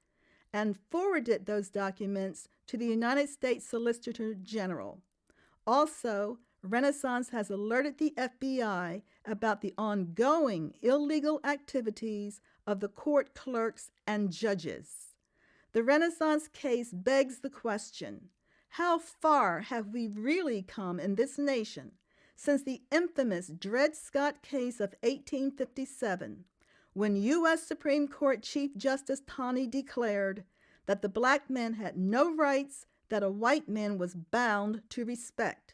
and forwarded those documents to the United States Solicitor General. Also, Renaissance has alerted the FBI about the ongoing illegal activities of the court clerks and judges. The Renaissance case begs the question, how far have we really come in this nation since the infamous Dred Scott case of 1857, when U.S. Supreme Court Chief Justice Taney declared that the black man had no rights that a white man was bound to respect?